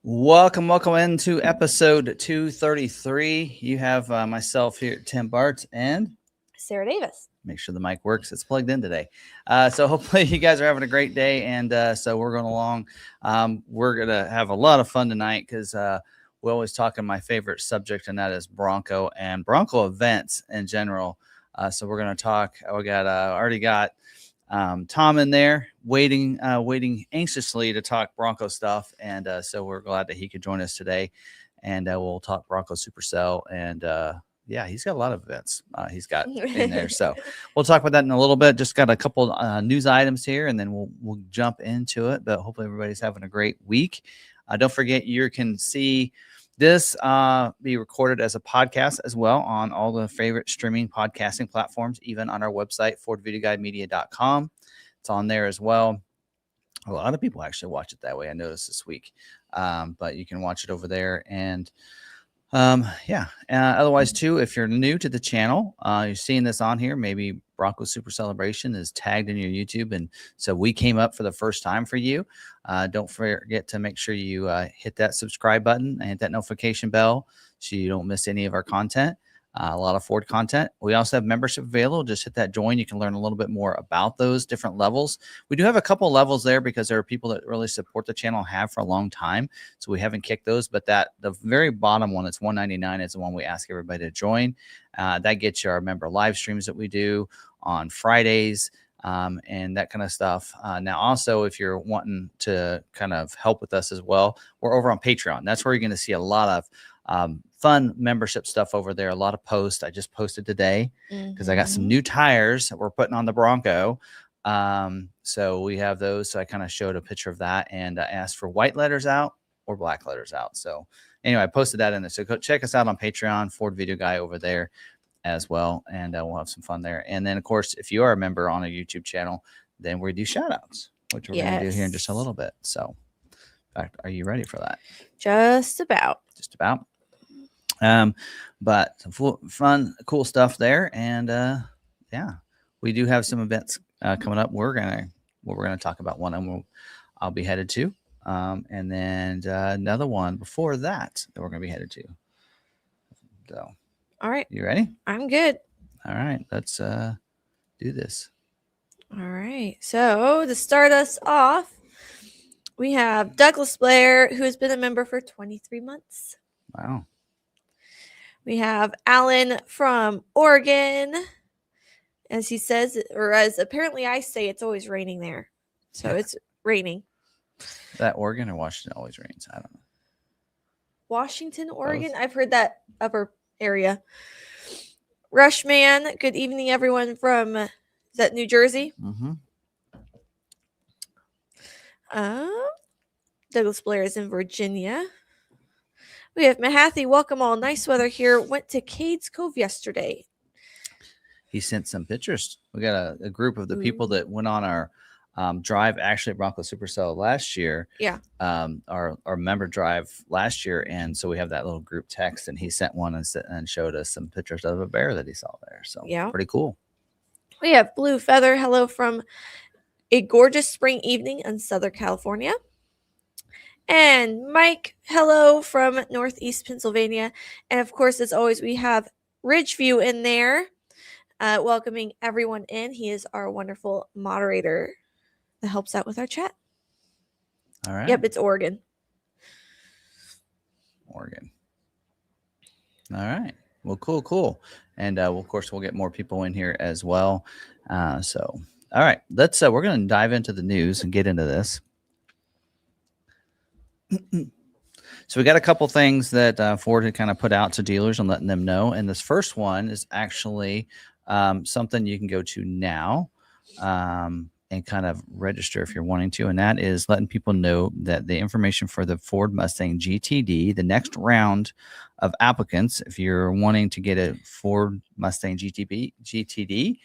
Welcome into episode 233. You have myself here, Tim Bart, and Sarah Davis. make sure the mic works. It's plugged in today. So hopefully you guys are having a great day. And so we're going along. We're going to have a lot of fun tonight because we always talk on my favorite subject, and that is Bronco and Bronco events in general. So we're going to talk. We got already got Tom in there waiting anxiously to talk Bronco stuff. And so we're glad that he could join us today. And we'll talk Bronco Super Cell. And yeah, he's got a lot of events he's got in there. So we'll talk about that in a little bit. Just got a couple news items here, and then we'll jump into it. But hopefully everybody's having a great week. Don't forget, you can see this be recorded as a podcast as well on all the favorite streaming podcasting platforms, even on our website, FordVideoGuideMedia.com. It's on there as well. A lot of people actually watch it that way, I noticed this week. But you can watch it over there. And otherwise, too, if you're new to the channel, you're seeing this on here, maybe Bronco Super Celebration is tagged in your YouTube. And so we came up for the first time for you. Don't forget to make sure you hit that subscribe button and hit that notification bell so you don't miss any of our content. A lot of Ford content. We also have membership available. Just hit that join. You can learn a little bit more about those different levels. We do have a couple levels there because there are people that really support the channel, have for a long time. So we haven't kicked those, but the very bottom one, it's $199, is the one we ask everybody to join. That gets you our member live streams that we do on Fridays. And that kind of stuff. Now, also, if you're wanting to kind of help with us as well, we're over on Patreon. That's where you're going to see a lot of fun membership stuff over there. A lot of posts. I just posted today because I got some new tires that we're putting on the Bronco. So we have those. So I kind of showed a picture of that and asked for white letters out or black letters out. So anyway, I posted that in there. So go check us out on Patreon, Ford Video Guy over there as well, and we'll have some fun there. And then, of course, if you are a member on a YouTube channel, then we do shout outs, which we're going to do here in just a little bit. So in fact, are you ready for that? Just about. But some fun, cool stuff there. And yeah, we do have some events coming up. We're gonna talk about one, and I'll be headed to, and then another one before that we're gonna be headed to. So, all right, you ready? I'm good. All right, let's do this. All right, so to start us off, we have Douglas Blair, who has been a member for 23 months. Wow. We have Alan from Oregon, as he says, or as apparently I say, it's always raining there. So it's raining. That Oregon or Washington always rains? I don't know. Washington, Oregon? Both. I've heard that upper area. Rushman, good evening, everyone from, is that New Jersey? Mm-hmm. Douglas Blair is in Virginia. We have McArthur, welcome all. Nice weather here. Went to Cades Cove yesterday. He sent some pictures. We got a group of the people that went on our drive, actually at Bronco Super Cell last year. Yeah. Our member drive last year. And so we have that little group text, and he sent one and showed us some pictures of a bear that he saw there. So yeah, pretty cool. We have Blue Feather. Hello from a gorgeous spring evening in Southern California. And Mike, hello from Northeast Pennsylvania. And of course, as always, we have Ridgeview in there, welcoming everyone in. He is our wonderful moderator that helps out with our chat. All right. Yep, it's Oregon. All right. Well, cool. And of course, we'll get more people in here as well. So, all right, let's. We're going to dive into the news and get into this. So we got a couple things that Ford had kind of put out to dealers and letting them know. And this first one is actually something you can go to now and kind of register if you're wanting to. And that is letting people know that the information for the Ford Mustang GTD, the next round of applicants, if you're wanting to get a Ford Mustang GTD,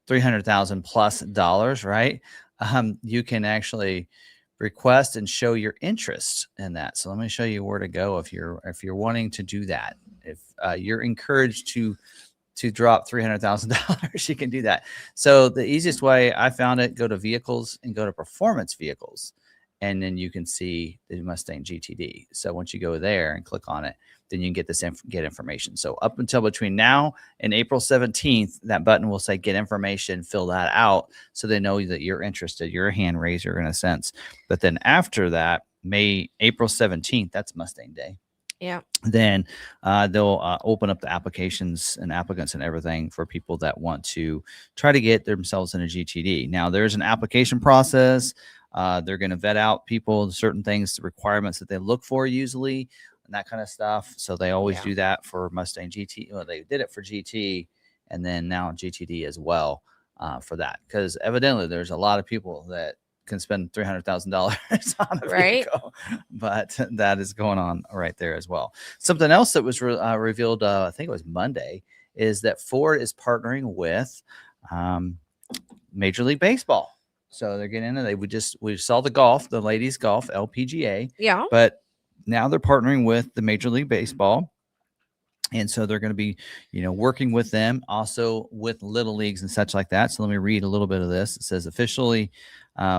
$300,000 plus, right? You can actually request and show your interest in that. So let me show you where to go if you're wanting to do that. If you're encouraged to drop $300,000, you can do that. So the easiest way I found it, go to vehicles and go to performance vehicles. and then you can see the Mustang GTD. So once you go there and click on it, then you can get this get information. So up until between now and April 17th, that button will say get information, fill that out so they know that you're interested. You're a hand raiser in a sense. But then after that, April 17th, that's Mustang Day. Yeah. Then they'll open up the applications and applicants and everything for people that want to try to get themselves in a GTD. Now, there's an application process. They're going to vet out people, certain things, the requirements that they look for usually, and that kind of stuff. So they always do that for Mustang GT. Well, they did it for GT, and then now GTD as well for that. Because evidently there's a lot of people that can spend $300,000 on a vehicle, but that is going on right there as well. Something else that was revealed, I think it was Monday, is that Ford is partnering with Major League Baseball. So they're getting into we saw the ladies golf LPGA, but now they're partnering with the Major League Baseball. And so they're going to be, working with them, also with little leagues and such like that. So let me read a little bit of this. It says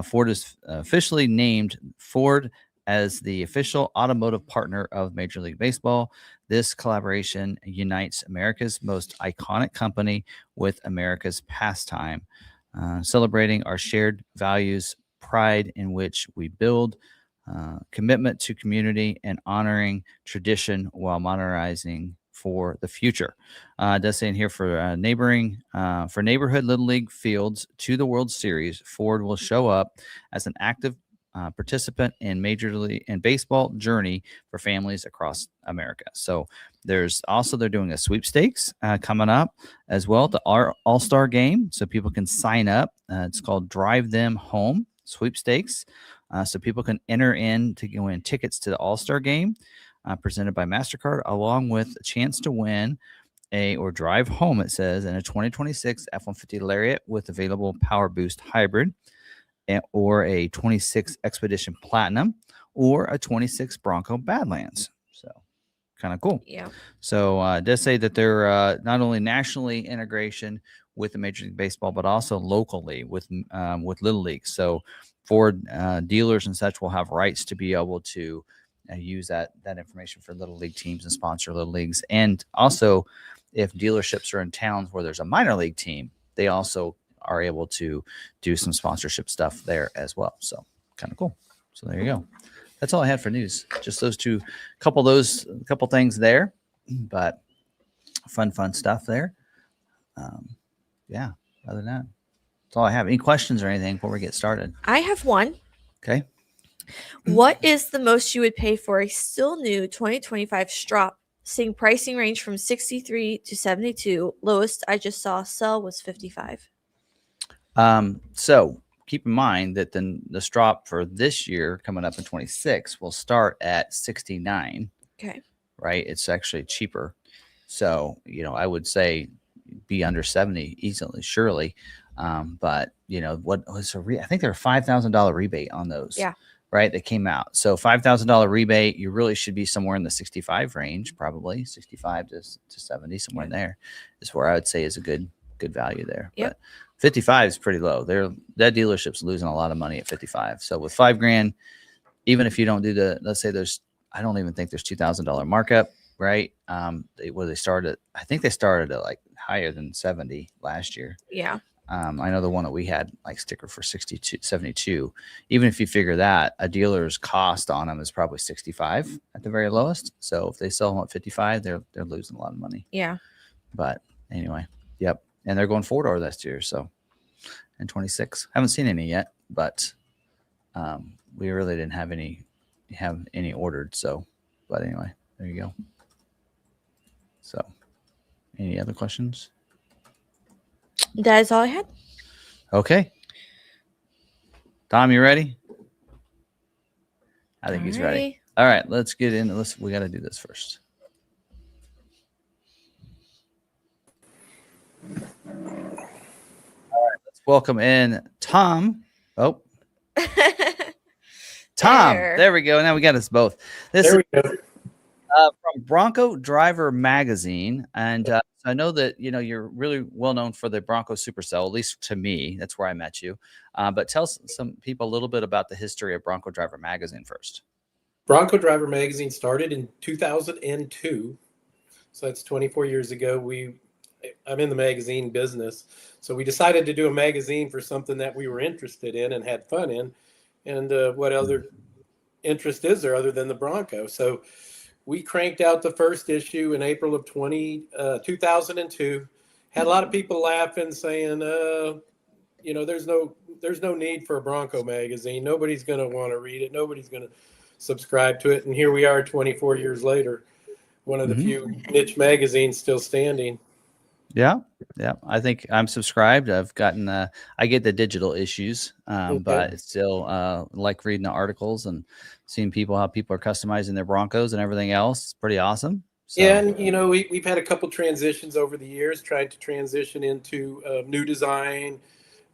Ford is officially named Ford as the official automotive partner of Major League Baseball. This collaboration unites America's most iconic company with America's pastime, celebrating our shared values, pride in which we build, commitment to community, and honoring tradition while modernizing for the future. It does say in here for neighborhood Little League fields to the World Series, Ford will show up as an active participant in Major League and baseball journey for families across America. So they're doing a sweepstakes coming up as well, the All-Star game. So people can sign up. It's called Drive Them Home Sweepstakes. So people can enter in to win tickets to the All-Star game presented by MasterCard, along with a chance to win or drive home, it says, in a 2026 F-150 Lariat with available Power Boost Hybrid, or a 26 Expedition Platinum, or a 26 Bronco Badlands. So kind of cool. Yeah. So it does say that they're not only nationally integration with the Major League Baseball, but also locally with Little League. So Ford dealers and such will have rights to be able to use that information for Little League teams and sponsor Little Leagues. And also, if dealerships are in towns where there's a minor league team, they also are able to do some sponsorship stuff there as well. So kind of cool. So there you go. That's all I had for news. Just those couple things there, but fun stuff there. Yeah. Other than that, that's all I have. Any questions or anything before we get started? I have one. Okay. What is the most you would pay for a still new 2025 Strop? Seeing pricing range from 63 to 72. Lowest I just saw sell was 55. So keep in mind that the Strop for this year coming up in 26 will start at 69. Okay. Right. It's actually cheaper. So, I would say be under 70 easily, surely. But what was I think there were $5,000 rebate on those. Yeah. Right. They came out. So $5,000 rebate, you really should be somewhere in the 65 range, probably 65 to 70, somewhere in there is where I would say is a good value there. Yep. But 55 is pretty low. That dealership's losing a lot of money at 55. So with $5,000, even if you don't do let's say I don't even think there's $2,000 markup, right? They started, I think they started at like higher than 70 last year. Yeah. I know the one that we had like sticker for 72. Even if you figure that, a dealer's cost on them is probably 65 at the very lowest. So if they sell them at 55, they're losing a lot of money. Yeah. But anyway, yep. And they're going 4-door this year. So in 26, haven't seen any yet, but we really didn't have any ordered. So, but anyway, there you go. So any other questions? That is all I had. Okay. Tom, you ready? I think he's ready. All right, let's get in. We got to do this first. All right, let's welcome in Tom. Oh. Tom. There we go. Now we got us both. There we go. From Bronco Driver Magazine, and I know that you're really well known for the Bronco Super Cell. At least to me, that's where I met you. But tell some people a little bit about the history of Bronco Driver Magazine first. Bronco Driver Magazine started in 2002, so that's 24 years ago. I'm in the magazine business, so we decided to do a magazine for something that we were interested in and had fun in. And what other interest is there other than the Bronco? So we cranked out the first issue in April of 2002. Had a lot of people laughing, saying, there's no need for a Bronco magazine. Nobody's going to want to read it. Nobody's going to subscribe to it. And here we are 24 years later, one of the few niche magazines still standing. Yeah. I think I'm subscribed. I've gotten I get the digital issues, but it's still like reading the articles and seeing how people are customizing their Broncos and everything else. It's pretty awesome. So. Yeah, and we've had a couple transitions over the years, trying to transition into new design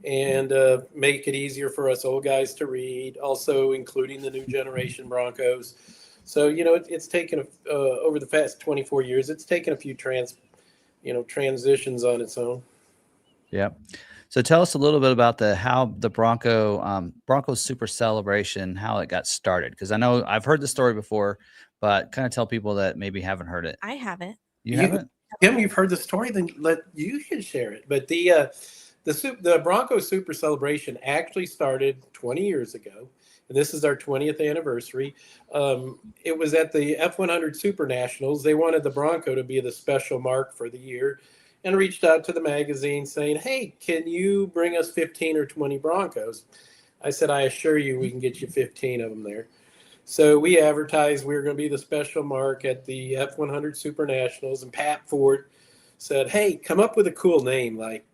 and make it easier for us old guys to read, also including the new generation Broncos. So, it's taken over the past 24 years, it's taken a few transitions on its own. Yeah. So tell us a little bit about how the Bronco Super Celebration, how it got started. Because I know I've heard the story before, but kind of tell people that maybe haven't heard it. I haven't. You haven't? Tim, you've heard the story, then you can share it. But the Bronco Super Celebration actually started 20 years ago, and this is our 20th anniversary. It was at the F100 Super Nationals. They wanted the Bronco to be the special mark for the year, and reached out to the magazine saying, "Hey, can you bring us 15 or 20 Broncos?" I said, "I assure you we can get you 15 of them there." So we advertised we were going to be the special mark at the F100 Super Nationals, and Pat Ford said, "Hey, come up with a cool name like,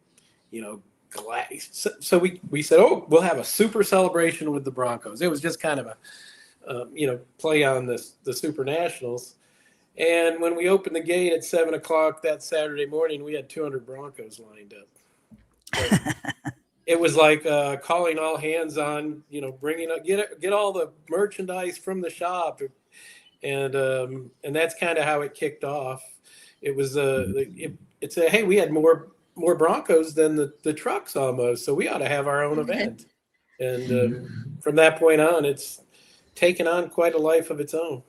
So we said, "Oh, we'll have a super celebration with the Broncos." It was just kind of a play on the Super Nationals. And when we opened the gate at 7:00 that Saturday morning, we had 200 Broncos lined up. So it was like calling all hands on, bringing up, get all the merchandise from the shop, and that's kind of how it kicked off. It was it's a hey, we had more Broncos than the trucks almost, so we ought to have our own event. And from that point on, it's taken on quite a life of its own.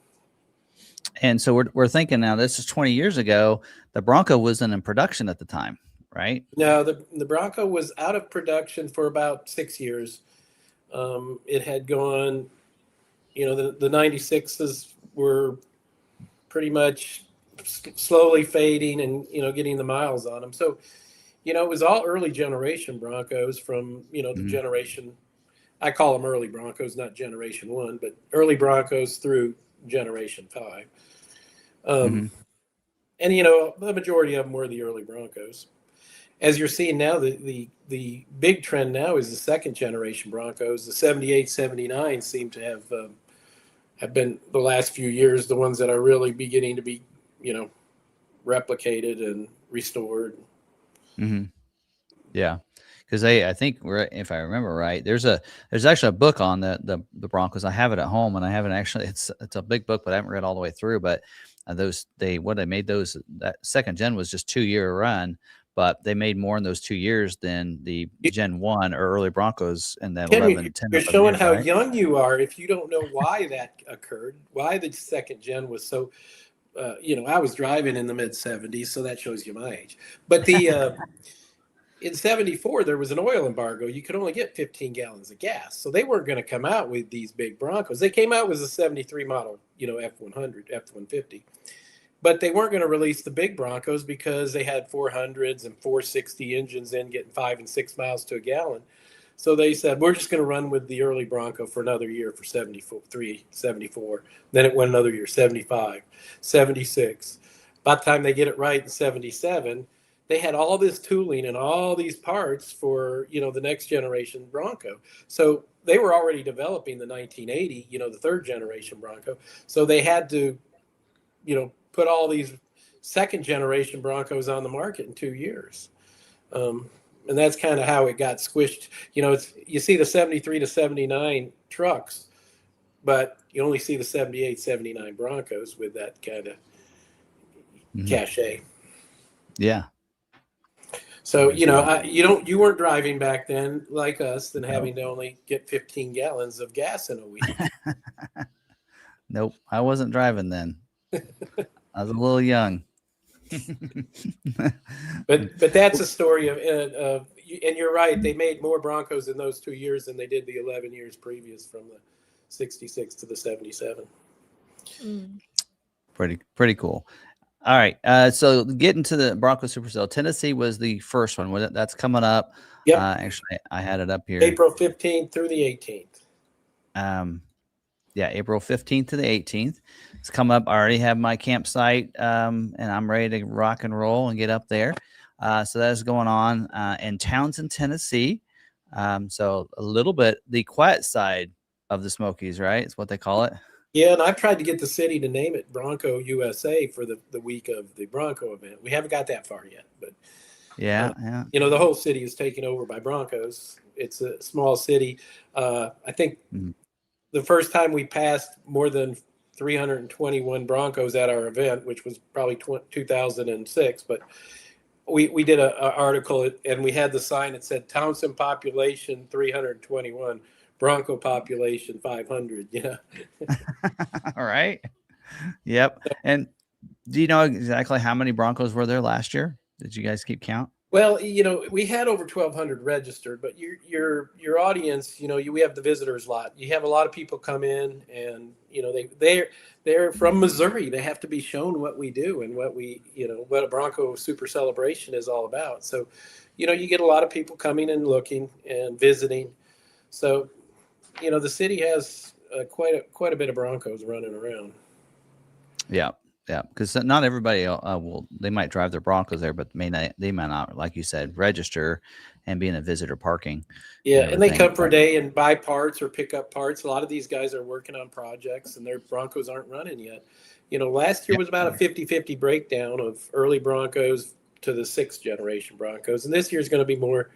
And so we're thinking now, this is 20 years ago. The Bronco wasn't in production at the time, right? No, the Bronco was out of production for about 6 years. It had gone, the 96s were pretty much slowly fading and, getting the miles on them. So, it was all early generation Broncos from, the generation, I call them early Broncos, not generation 1, but early Broncos through generation 5. And, the majority of them were the early Broncos. As you're seeing now, the big trend now is the second generation Broncos. The 78, 79 seem to have been the last few years, the ones that are really beginning to be, replicated and restored. Yeah. Because I think if I remember right, there's actually a book on the Broncos. I have it at home, and I haven't actually. It's a big book, but I haven't read all the way through. But they made those, that second gen was just 2-year run, but they made more in those 2 years than the Gen 1 or early Broncos and then 11, 10. You're showing how young you are if you don't know why that occurred, why the second gen was so. I was driving in the mid 70s, so that shows you my age. But in 74, there was an oil embargo. You could only get 15 gallons of gas. So they weren't going to come out with these big Broncos. They came out with a 73 model, F100, F-150. But they weren't going to release the big Broncos because they had 400s and 460 engines in, getting 5 and 6 miles to a gallon. So they said, we're just going to run with the early Bronco for another year for 73, 74. Then it went another year, 75, 76. By the time they get it right in 77, they had all this tooling and all these parts for, the next generation Bronco. So they were already developing the 1980, the third generation Bronco. So they had to, put all these second generation Broncos on the market in 2 years. And that's kind of how it got squished. You see the 73 to 79 trucks, but you only see the 78, 79 Broncos with that kind of cachet. Yeah. So, you weren't driving back then like us and having to only get 15 gallons of gas in a week. Nope. I wasn't driving then. I was a little young. But that's a story of, and you're right. They made more Broncos in those 2 years than they did the 11 years previous, from the 66 to the 77. Pretty cool. All right. So getting to the Bronco Super Cell, Tennessee was the first one. That's coming up. Yep. Actually, I had it up here. April 15th through the 18th. Yeah, April 15th to the 18th. It's come up. I already have my campsite, and I'm ready to rock and roll and get up there. So that's going on in Townsend, Tennessee. So a little bit the quiet side of the Smokies, right? It's what they call it. Yeah, and I've tried to get the city to name it Bronco USA for the week of the Bronco event. We haven't got that far yet, but yeah. The whole city is taken over by Broncos. It's a small city. I think the first time we passed more than 321 Broncos at our event, which was probably 2006, but we did an article, and we had the sign that said Townsend population 321. Bronco population 500. Yeah. All right. Yep. And do you know exactly how many Broncos were there last year? Did you guys keep count? Well, we had over 1,200 registered, but your audience, we have the visitors lot. You have a lot of people come in, and they're from Missouri. They have to be shown what we do and what a Bronco Super Celebration is all about. So, you get a lot of people coming and looking and visiting. So, the city has quite a bit of Broncos running around. Yeah, because not everybody they might drive their Broncos there, but they might not, like you said, register and be in a visitor parking. Yeah, and they come for a day and buy parts or pick up parts. A lot of these guys are working on projects, and their Broncos aren't running yet. Last year was about a 50-50 breakdown of early Broncos to the 6th generation Broncos, and this year is going to be more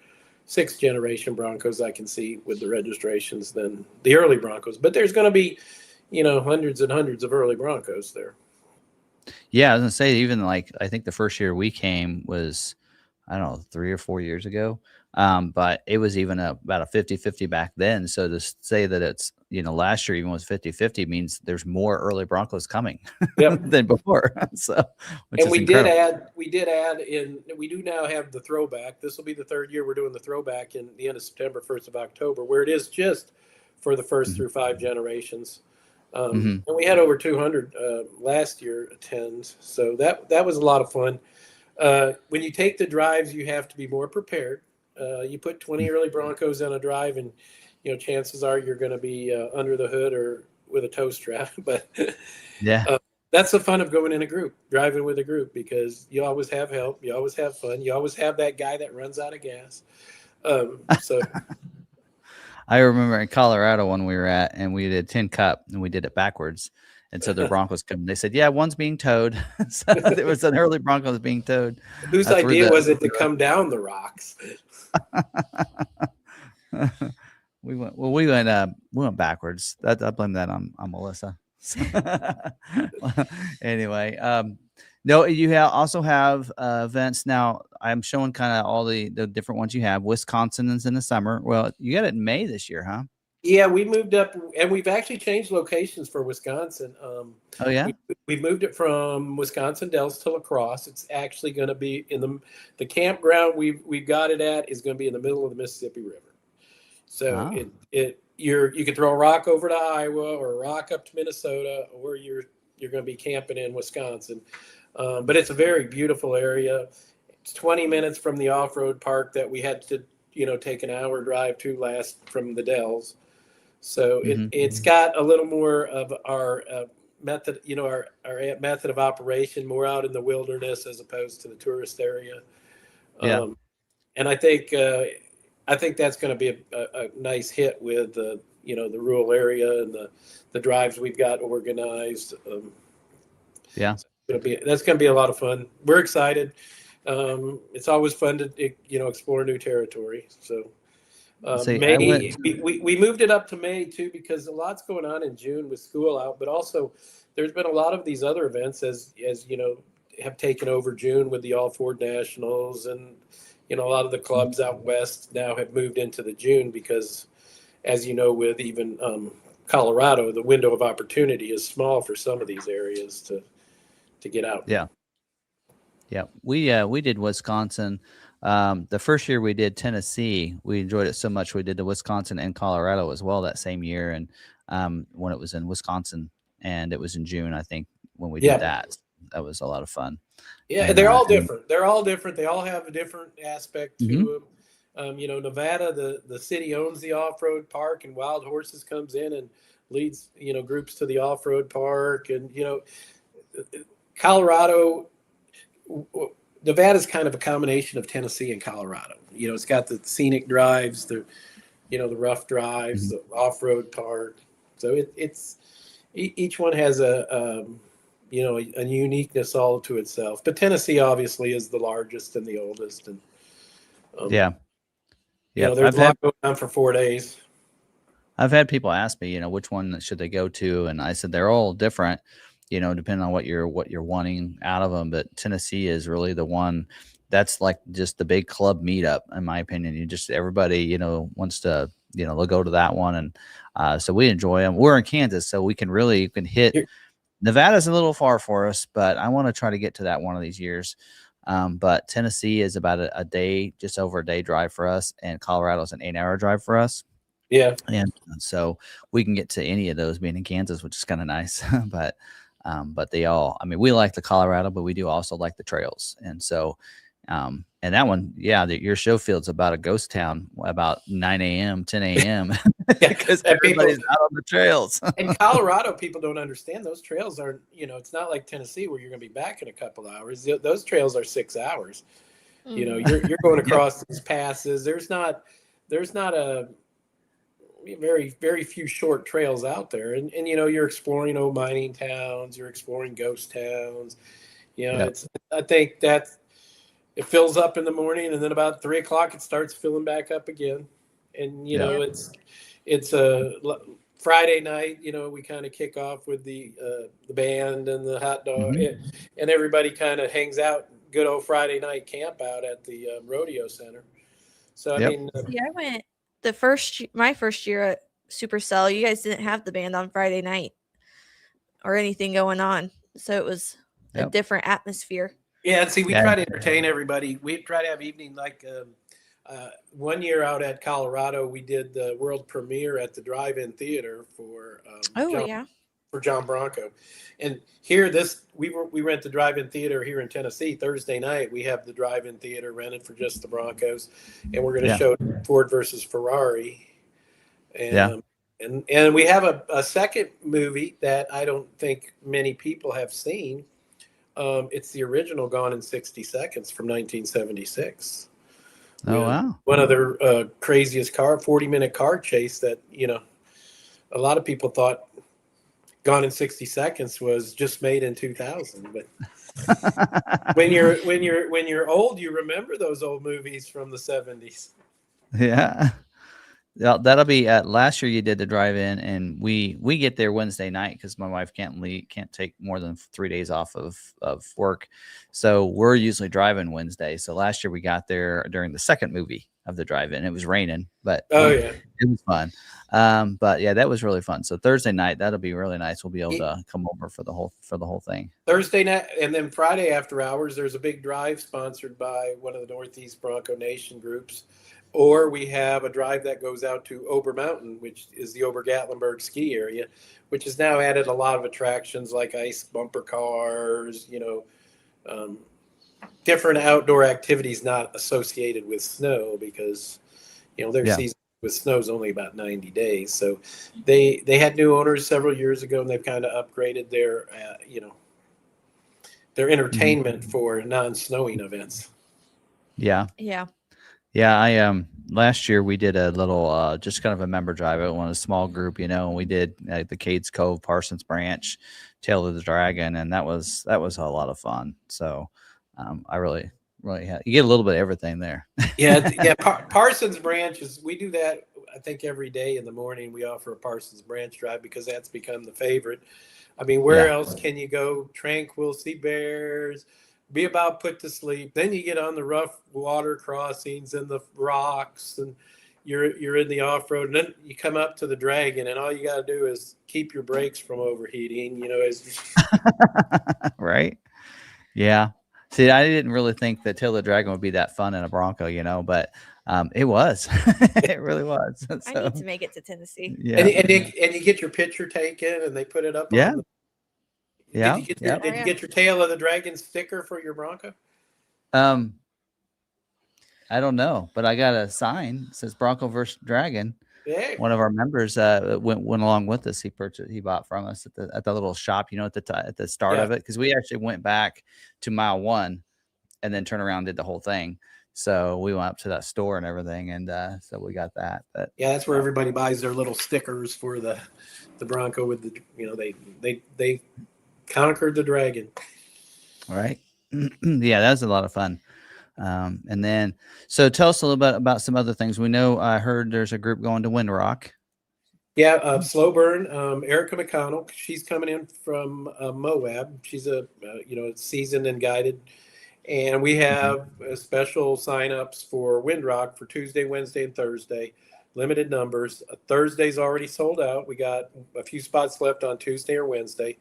6th generation Broncos I can see with the registrations than the early Broncos. But there's going to be, hundreds and hundreds of early Broncos there. Yeah, I was going to say, even like, I think the first year we came was, I don't know, 3 or 4 years ago. But it was even about a 50-50 back then. So to say that it's, last year even was 50-50 means there's more early Broncos coming than before. So, and we did add in, we do now have the throwback. This will be the 3rd year we're doing the throwback in the end of September, 1st of October, where it is just for the 1st through 5 generations. And we had over 200 last year attend. So that was a lot of fun. When you take the drives, you have to be more prepared. You put 20 early Broncos on a drive, and chances are you're going to be under the hood or with a tow strap. But that's the fun of going in a group, driving with a group, because you always have help, you always have fun, you always have that guy that runs out of gas. So I remember in Colorado when we were and we did 10 Cup, and we did it backwards. And so the Broncos come. They said, "Yeah, one's being towed." So there was an early Broncos being towed. Whose idea was it to come down the rocks? We went backwards. I blame that on Melissa. Anyway, no, you also have events now. I'm showing kind of all the different ones you have. Wisconsin is in the summer. Well, you got it in May this year, huh? Yeah, we moved up, and we've actually changed locations for Wisconsin. Oh yeah, we moved it from Wisconsin Dells to La Crosse. It's actually going to be in the campground we've got it at is going to be in the middle of the Mississippi River. So you can throw a rock over to Iowa or a rock up to Minnesota, or you're going to be camping in Wisconsin. But it's a very beautiful area. It's 20 minutes from the off-road park that we had to take an hour drive to last from the Dells. So it's got a little more of our method, our method of operation, more out in the wilderness as opposed to the tourist area. And I think that's going to be a nice hit with the rural area and the drives we've got organized. That's going to be a lot of fun. We're excited. It's always fun to explore new territory. So See, I May, went. we moved it up to May too because a lot's going on in June with school out, but also there's been a lot of these other events as you know have taken over June with the All Ford Nationals, and you know a lot of the clubs out west now have moved into the June because, as you know, with even Colorado, the window of opportunity is small for some of these areas to get out. Yeah. Yeah, we did Wisconsin. The first year we did Tennessee, we enjoyed it so much. We did the Wisconsin and Colorado as well that same year, and when it was in Wisconsin, and it was in June, I think, when we did Yeah. that was a lot of fun. Yeah, And they're all different. They're all different. They all have a different aspect to Mhm. them. You know, Nevada, the city owns the off-road park, and Wild Horses comes in and leads, you know, groups to the off-road park. And, you know, Colorado, Nevada's kind of a combination of Tennessee and Colorado. You know, it's got the scenic drives, the, you know, the rough drives, Mhm. the off-road park. So it's each one has a you know, a uniqueness all to itself. But Tennessee obviously is the largest and the oldest, and Yeah. you know, Yep. there's a lot going on for 4 days. I've had people ask me, which one should they go to, and I said they're all different, depending on what you're wanting out of them. But Tennessee is really the one that's like just the big club meetup, in my opinion. You just everybody, wants to, they'll go to that one, and so we enjoy them. We're in Kansas, so we can hit. You're- Nevada's a little far for us, but I want to try to get to that one of these years. But Tennessee is about a day, just over a day drive for us, and Colorado's an 8-hour drive for us. Yeah, And so we can get to any of those being in Kansas, which is kind of nice. But they all, I mean, we like the Colorado, but we do also like the trails. And so, and that one, yeah, your show field's about a ghost town about 9 a.m., 10 a.m. because and people everybody's out on the trails. in Colorado, people don't understand those trails aren't. You know, it's not like Tennessee where you're going to be back in a couple hours. Those trails are 6 hours. You know, you're going across these passes. There's not a very few short trails out there, and you know you're exploring old mining towns, you're exploring ghost towns. You know, Yep. I think that it fills up in the morning, and then about 3 o'clock it starts filling back up again. And you Yep. know it's a Friday night. You know, we kind of kick off with the band and the hot dog, and everybody kind of hangs out. Good old Friday night camp out at the rodeo center. So I Yep. mean, Yeah, I went my first year at Supercell. You guys didn't have the band on Friday night or anything going on, so it was a Yep. different atmosphere. yeah, and see, we Yeah. try to entertain everybody. We try to have evening like 1 year out at Colorado, we did the world premiere at the drive-in theater for John Bronco. And here, we rent the drive-in theater here in Tennessee Thursday night. We have the drive-in theater rented for just the Broncos, and we're going to show Ford versus Ferrari. And and we have a second movie that I don't think many people have seen. It's the original Gone in 60 Seconds from 1976. Oh, wow. One of their craziest 40-minute car chase that, you know, a lot of people thought Gone in 60 Seconds was just made in 2000. But when you're old, you remember those old movies from the 70s. Yeah. Yeah, that'll be last year you did the drive-in, and we get there Wednesday night because my wife can't take more than 3 days off of work, so we're usually driving Wednesday. So last year we got there during the second movie of the drive-in. It was raining, but it was fun. But yeah, that was really fun. So Thursday night, that'll be really nice. We'll be able to come over for the whole thing. Thursday night, and then Friday after hours, there's a big drive sponsored by one of the Northeast Bronco Nation groups. Or we have a drive that goes out to Ober Mountain, which is the Ober-Gatlinburg ski area, which has now added a lot of attractions like ice bumper cars, you know, different outdoor activities not associated with snow because, you know, their season with snow is only about 90 days. So they had new owners several years ago, and they've kind of upgraded their, you know, their entertainment for non-snowing events. Yeah. Yeah, I last year we did a little just kind of a member drive. It was a small group, you know, and we did the Cades Cove, Parsons Branch, Tail of the Dragon, and that was a lot of fun. So I really really have. You get a little bit of everything there. Yeah. Parsons Branch we do that. I think every day in the morning we offer a Parsons Branch drive because that's become the favorite. I mean, where else can you go? Tranquil, see bears, be about put to sleep. Then you get on the rough water crossings and the rocks, and you're in the off road. And then you come up to the Dragon, and all you got to do is keep your brakes from overheating. Right? Yeah. See, I didn't really think that Till the Dragon would be that fun in a Bronco, but it was. It really was. I need to make it to Tennessee. Yeah. And you get your picture taken, and they put it up on the. Yeah. Did you get your Tail of the Dragon sticker for your Bronco? I don't know, but I got a sign that says Bronco versus Dragon. Yeah. One of our members went along with us. He bought from us at the little shop, at the start of it, because we actually went back to mile 1 and then turned around and did the whole thing. So we went up to that store and everything, and so we got that. But yeah, that's where everybody buys their little stickers for the Bronco with the they conquered the Dragon. Right. Yeah, that was a lot of fun. And then, so tell us a little bit about some other things. We know, I heard there's a group going to Windrock. Yeah, Slow Burn, Erica McConnell. She's coming in from Moab. She's a seasoned and guided. And we have special signups for Windrock for Tuesday, Wednesday, and Thursday. Limited numbers. Thursday's already sold out. We got a few spots left on Tuesday or Wednesday.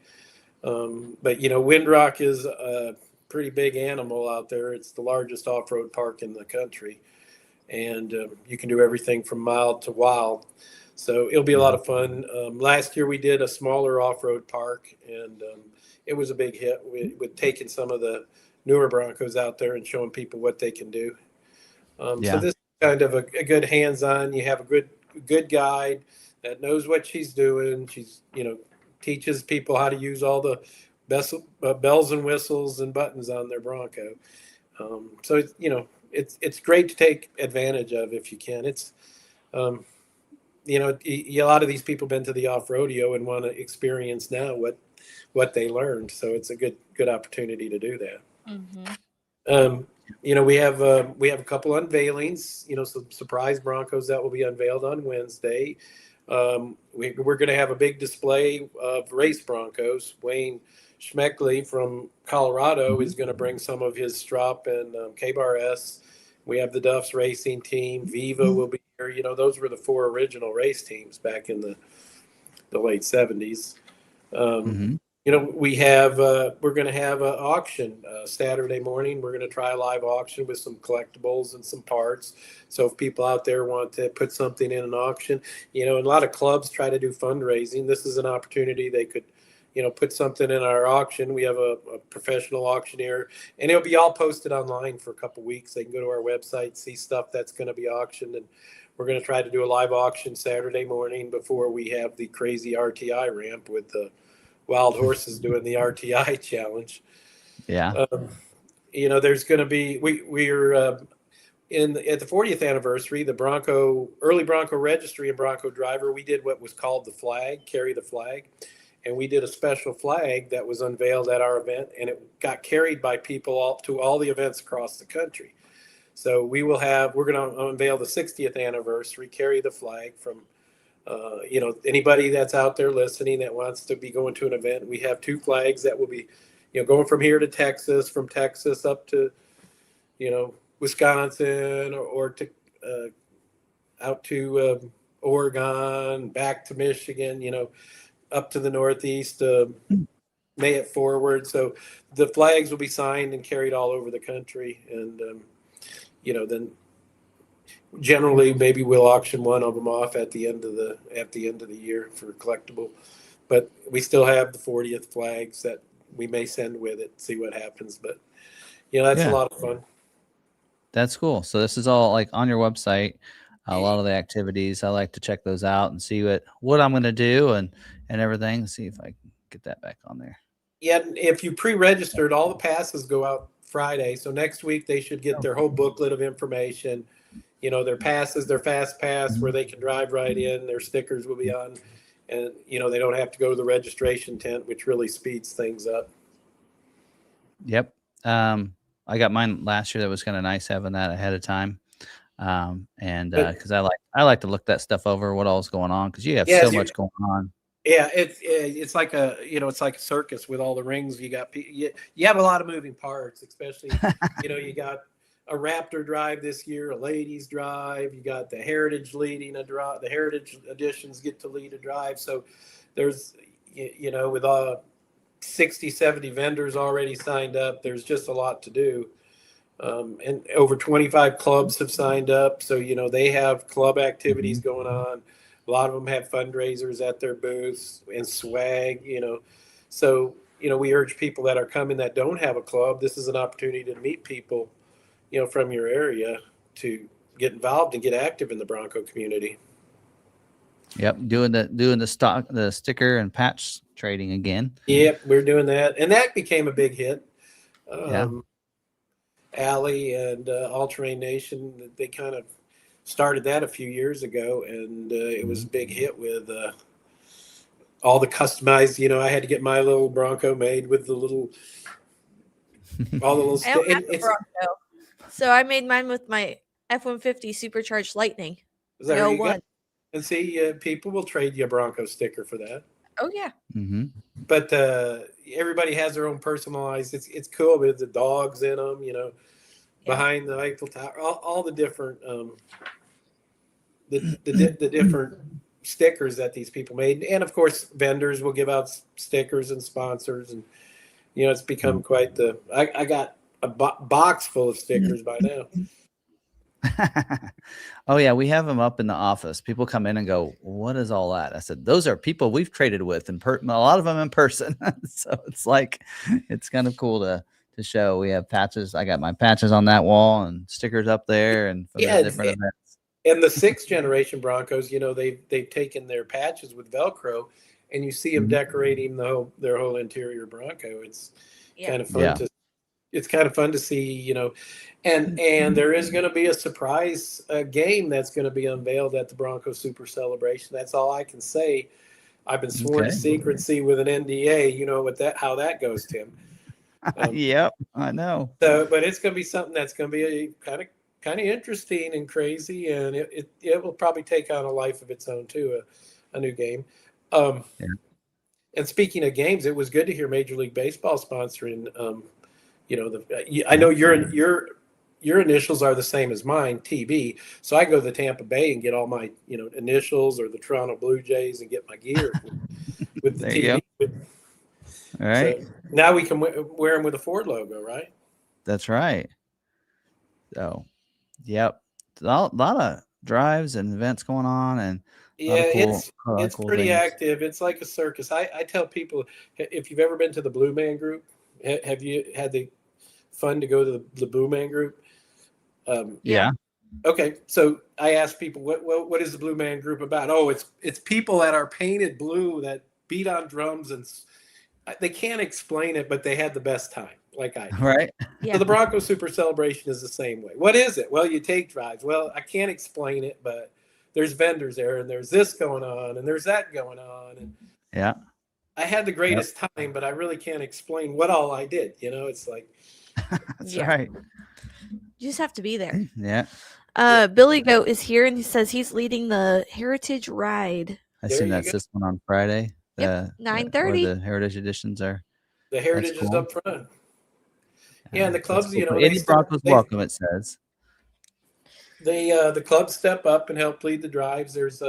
But Windrock is a pretty big animal out there. It's the largest off-road park in the country, and you can do everything from mild to wild. So it'll be a lot of fun. Last year we did a smaller off-road park, and it was a big hit with taking some of the newer Broncos out there and showing people what they can do. So this is kind of a good hands-on. You have a good guide that knows what she's doing. She's teaches people how to use all the best bells and whistles and buttons on their Bronco. So it's great to take advantage of if you can. It's a lot of these people been to the off rodeo and want to experience now what they learned. So it's a good opportunity to do that. We have a couple unveilings. Some surprise Broncos that will be unveiled on Wednesday. We're going to have a big display of race Broncos. Wayne Schmeckley from Colorado is going to bring some of his Strop and K-Bar S. We have the Duff's racing team. Viva will be here. Those were the 4 original race teams back in the late 70s. We're going to have an auction Saturday morning. We're going to try a live auction with some collectibles and some parts. So if people out there want to put something in an auction, and a lot of clubs try to do fundraising. This is an opportunity they could, put something in our auction. We have a professional auctioneer, and it'll be all posted online for a couple weeks. They can go to our website, see stuff that's going to be auctioned, and we're going to try to do a live auction Saturday morning before we have the crazy RTI ramp with the wild horses doing the RTI challenge. Yeah. There's going to be we're at the 40th anniversary, the early Bronco registry and Bronco driver. We did what was called the flag, carry the flag, and we did a special flag that was unveiled at our event, and it got carried by people to all the events across the country. So we're going to unveil the 60th anniversary, carry the flag from. Anybody that's out there listening that wants to be going to an event, we have 2 flags that will be, going from here to Texas, from Texas up to, Wisconsin or to out to Oregon, back to Michigan, up to the Northeast, May it forward. So the flags will be signed and carried all over the country. And, then generally maybe we'll auction one of them off at the end of the year for collectible, but we still have the 40th flags that we may send with it, see what happens. But that's a lot of fun. That's cool. So this is all like on your website, a lot of the activities. I like to check those out and see what I'm going to do and everything. See if I can get that back on there. Yeah, if you pre-registered, all the passes go out Friday. So next week they should get their whole booklet of information. Their passes, their fast pass where they can drive right in, their stickers will be on, and, they don't have to go to the registration tent, which really speeds things up. Yep. I got mine last year. That was kind of nice having that ahead of time. And But because I like to look that stuff over, what all's going on, because you have yeah, so much going on. yeah, it's like it's like a circus with all the rings. You got you have a lot of moving parts, especially you got a Raptor drive this year, a ladies drive. You got the Heritage leading a drive. The Heritage editions get to lead a drive. So there's with 60, 70 vendors already signed up. There's just a lot to do. And over 25 clubs have signed up. So, they have club activities going on. A lot of them have fundraisers at their booths and swag, So, we urge people that are coming that don't have a club. This is an opportunity to meet people, from your area to get involved and get active in the Bronco community. Yep, doing the sticker and patch trading again. Yep, we're doing that. And that became a big hit. Yeah. Alley and All Terrain Nation, they kind of started that a few years ago, and it was a big hit with all the customized. I had to get my little Bronco made with all the little. I don't have a Bronco, so I made mine with my F-150 supercharged Lightning. There you go. And see, people will trade you a Bronco sticker for that. Oh yeah. Mm-hmm. But everybody has their own personalized. It's cool with the dogs in them. Behind the Eiffel Tower, all the different the different stickers that these people made, and of course vendors will give out stickers and sponsors, and it's become quite the. I got a box full of stickers by now. Oh yeah, we have them up in the office. People come in and go, "What is all that?" I said, "Those are people we've traded with, and a lot of them in person." So it's kind of cool to show. We have patches. I got my patches on that wall and stickers up there, and from the different events. And the 6th generation Broncos, they've taken their patches with Velcro, and you see them decorating their whole interior Bronco. It's kind of fun to. It's kind of fun to see, and there is going to be a surprise game that's going to be unveiled at the Bronco Super Celebration. That's all I can say. I've been sworn to secrecy with an NDA. You know how that goes, Tim. Yep, I know. So, but it's going to be something that's going to be kind of interesting and crazy, and it will probably take on a life of its own too, a new game. And speaking of games, it was good to hear Major League Baseball sponsoring. I know your initials are the same as mine, TB. So I go to the Tampa Bay and get all my initials, or the Toronto Blue Jays, and get my gear with the TB. All right. So now we can wear them with a Ford logo, right? That's right. So, yep, a lot of drives and events going on, and it's pretty active. It's like a circus. I tell people, if you've ever been to the Blue Man Group, have you had the fun to go to the Blue Man Group? Yeah. Okay, so I ask people, what is the Blue Man Group about? Oh, it's people that are painted blue that beat on drums, and they can't explain it, but they had the best time, like I did. Right. Yeah. So the Bronco Super Celebration is the same way. What is it? Well, you take drives. Well, I can't explain it, but there's vendors there, and there's this going on, and there's that going on, and I had the greatest time, but I really can't explain what all I did. It's like that's right. You just have to be there. Yeah. Billy Goat is here, and he says he's leading the Heritage Ride. I seen that system on Friday. 9:30. The Heritage editions are. The Heritage is up front. Yeah, and the clubs, cool. Any Broncos welcome, it says. The clubs step up and help lead the drives. There's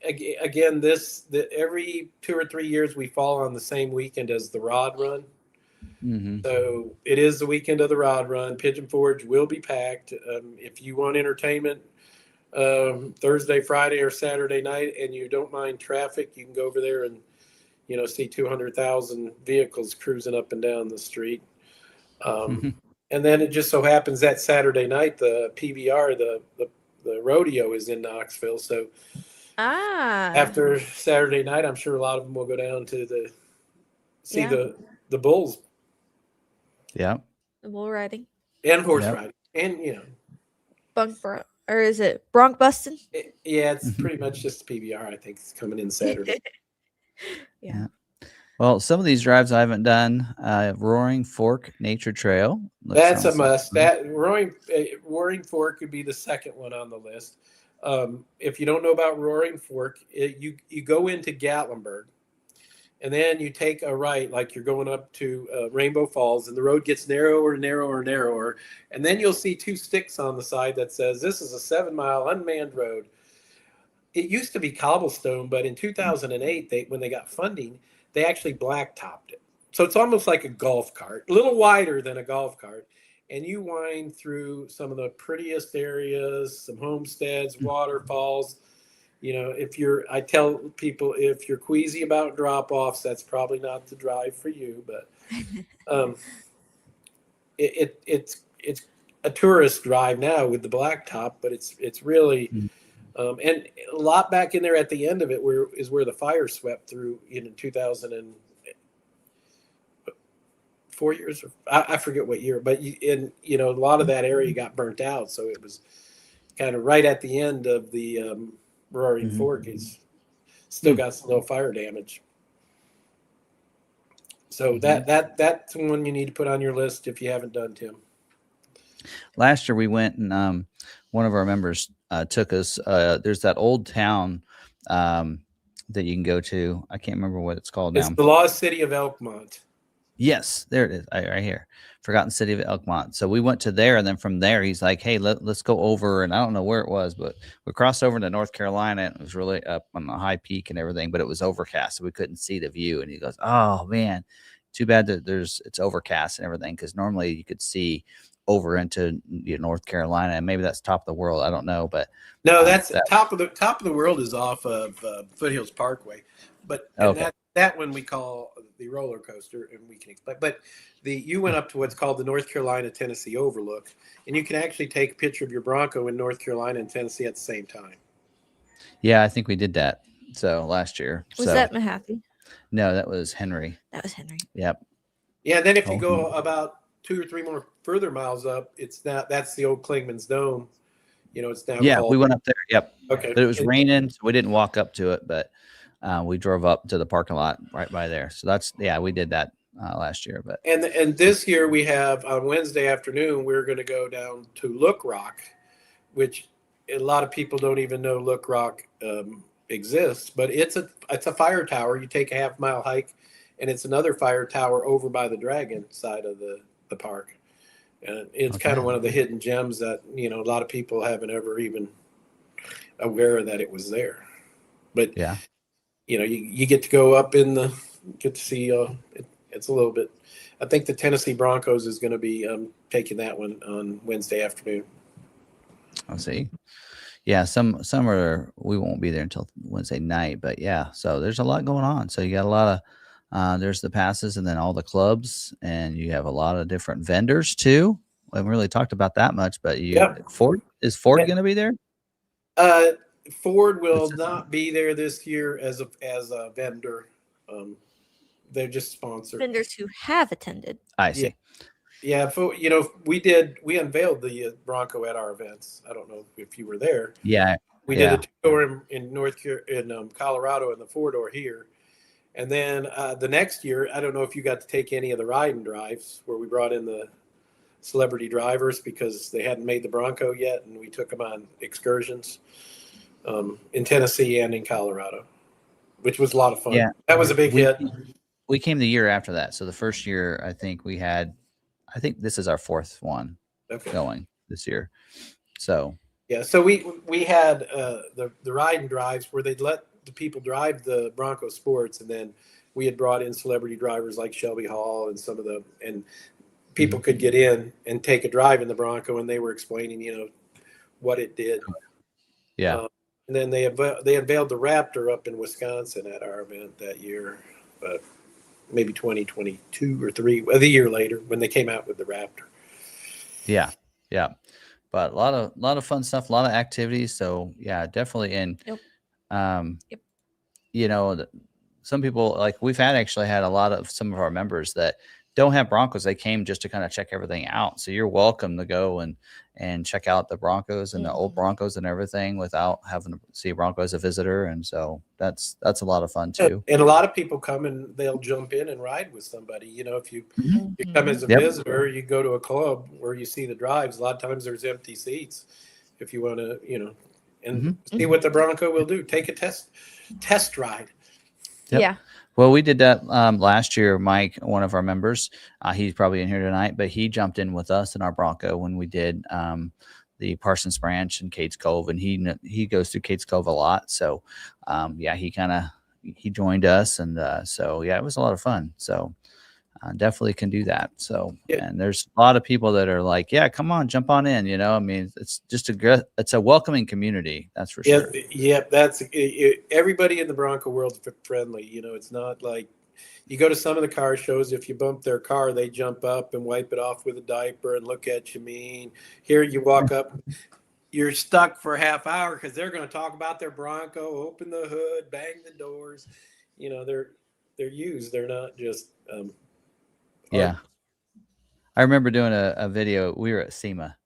again, every 2 or 3 years we fall on the same weekend as the Rod Run. Mm-hmm. So it is the weekend of the Rod Run. Pigeon Forge will be packed. If you want entertainment Thursday, Friday, or Saturday night, and you don't mind traffic, you can go over there and see 200,000 vehicles cruising up and down the street. And then it just so happens that Saturday night, the PBR, the rodeo is in Knoxville. So after Saturday night, I'm sure a lot of them will go down to the bulls. Yeah. The bull riding. And horse riding. And, or is it bronc busting? It's pretty much just PBR. I think it's coming in Saturday. Yeah. Well, some of these drives I haven't done. Roaring Fork Nature Trail. That's a sounds must. fun. That Roaring Fork could be the second one on the list. If you don't know about Roaring Fork, you go into Gatlinburg, and then you take a right, like you're going up to Rainbow Falls, and the road gets narrower and narrower and narrower, and then you'll see two sticks on the side that says this is a 7-mile unmanned road. It used to be cobblestone, but in 2008, when they got funding, they actually blacktopped it. So it's almost like a golf cart, a little wider than a golf cart. And you wind through some of the prettiest areas, some homesteads, waterfalls. I tell people, if you're queasy about drop-offs, that's probably not the drive for you. But it's a tourist drive now with the blacktop, but it's really. And a lot back in there at the end of it where the fire swept through in 2004 years. I forget what year, but a lot of that area got burnt out. So it was kind of right at the end of the Roaring Fork. It's still got some little fire damage. So that's one you need to put on your list if you haven't done, Tim. Last year we went and one of our members took us. There's that old town that you can go to. I can't remember what it's called now. It's the Lost City of Elkmont. Yes, there it is, right here. Forgotten City of Elkmont. So we went to there, and then from there, he's like, "Hey, let's go over." And I don't know where it was, but we crossed over to North Carolina. And it was really up on the high peak and everything, but it was overcast, so we couldn't see the view. And he goes, "Oh man, too bad that it's overcast and everything, because normally you could see over into North Carolina, and maybe that's top of the world. I don't know, but no, that's top of the world is off of Foothills Parkway, but okay. that one we call the roller coaster, and we can explain. But you went up to what's called the North Carolina Tennessee Overlook, and you can actually take a picture of your Bronco in North Carolina and Tennessee at the same time. Yeah, I think we did that. So last year. Was that McArthur? No, that was Henry. That was Henry. Yep. Yeah, and then if you go about 2 or 3 more further miles up, that's the old Klingman's Dome. It's now called. We went up there. Yep. Okay. But it was raining, so we didn't walk up to it, but we drove up to the parking lot right by there. So we did that last year. But and this year we have on Wednesday afternoon we're going to go down to Look Rock, which a lot of people don't even know Look Rock exists, but it's a fire tower. You take a half-mile hike, and it's another fire tower over by the Dragon side of the park. And it's kind of one of the hidden gems that, a lot of people haven't ever even aware that it was there. But, you get to go up get to see, it's a little bit, I think the Tennessee Broncos is going to be taking that one on Wednesday afternoon. I'll see. Yeah, some we won't be there until Wednesday night, but yeah, so there's a lot going on. So you got a lot of there's the passes and then all the clubs, and you have a lot of different vendors too. We haven't really talked about that much, but Ford going to be there? Ford will not be there this year as a vendor. They're just sponsored. Vendors who have attended. I see. Yeah, we unveiled the Bronco at our events. I don't know if you were there. Yeah, we did a tour in Colorado and the 4-door here, and then the next year, I don't know if you got to take any of the ride and drives where we brought in the celebrity drivers because they hadn't made the Bronco yet, and we took them on excursions in Tennessee and in Colorado, which was a lot of fun. Yeah, that was a big hit. We came the year after that, so the first year I think this is our fourth one going this year. So yeah, so we had the ride and drives where they'd let the people drive the Bronco Sports, and then we had brought in celebrity drivers like Shelby Hall and people could get in and take a drive in the Bronco, and they were explaining what it did. Yeah. And then they unveiled the Raptor up in Wisconsin at our event that year, but maybe 2022 or 3, the year later when they came out with the Raptor. Yeah. But a lot of fun stuff, a lot of activities. So yeah, definitely. And some people, like we've actually had a lot of some of our members that don't have Broncos. They came just to kind of check everything out. So you're welcome to go and check out the Broncos and the old Broncos and everything without having to see a Bronco as a visitor. And so that's a lot of fun too. And a lot of people come and they'll jump in and ride with somebody. You know, if you come as a Yep. visitor, you go to a club where you see the drives. A lot of times there's empty seats if you want to, you know, and see what the Bronco will do. Take a test ride. Yep. Yeah. Well, we did that last year. Mike, one of our members, he's probably in here tonight, but he jumped in with us in our Bronco when we did the Parsons Branch and Cades Cove, and he goes through Cades Cove a lot. So, yeah, he joined us, and so yeah, it was a lot of fun. So, definitely can do that. So, and there's a lot of people that are like, yeah, come on, jump on in. You know, I mean, it's just it's a welcoming community. That's for sure. Yeah, everybody in the Bronco world is friendly. You know, it's not like you go to some of the car shows. If you bump their car, they jump up and wipe it off with a diaper and look at you mean. Here you walk up, you're stuck for a half hour because they're going to talk about their Bronco, open the hood, bang the doors. You know, they're used. They're not just. Yeah. I remember doing a video. We were at SEMA,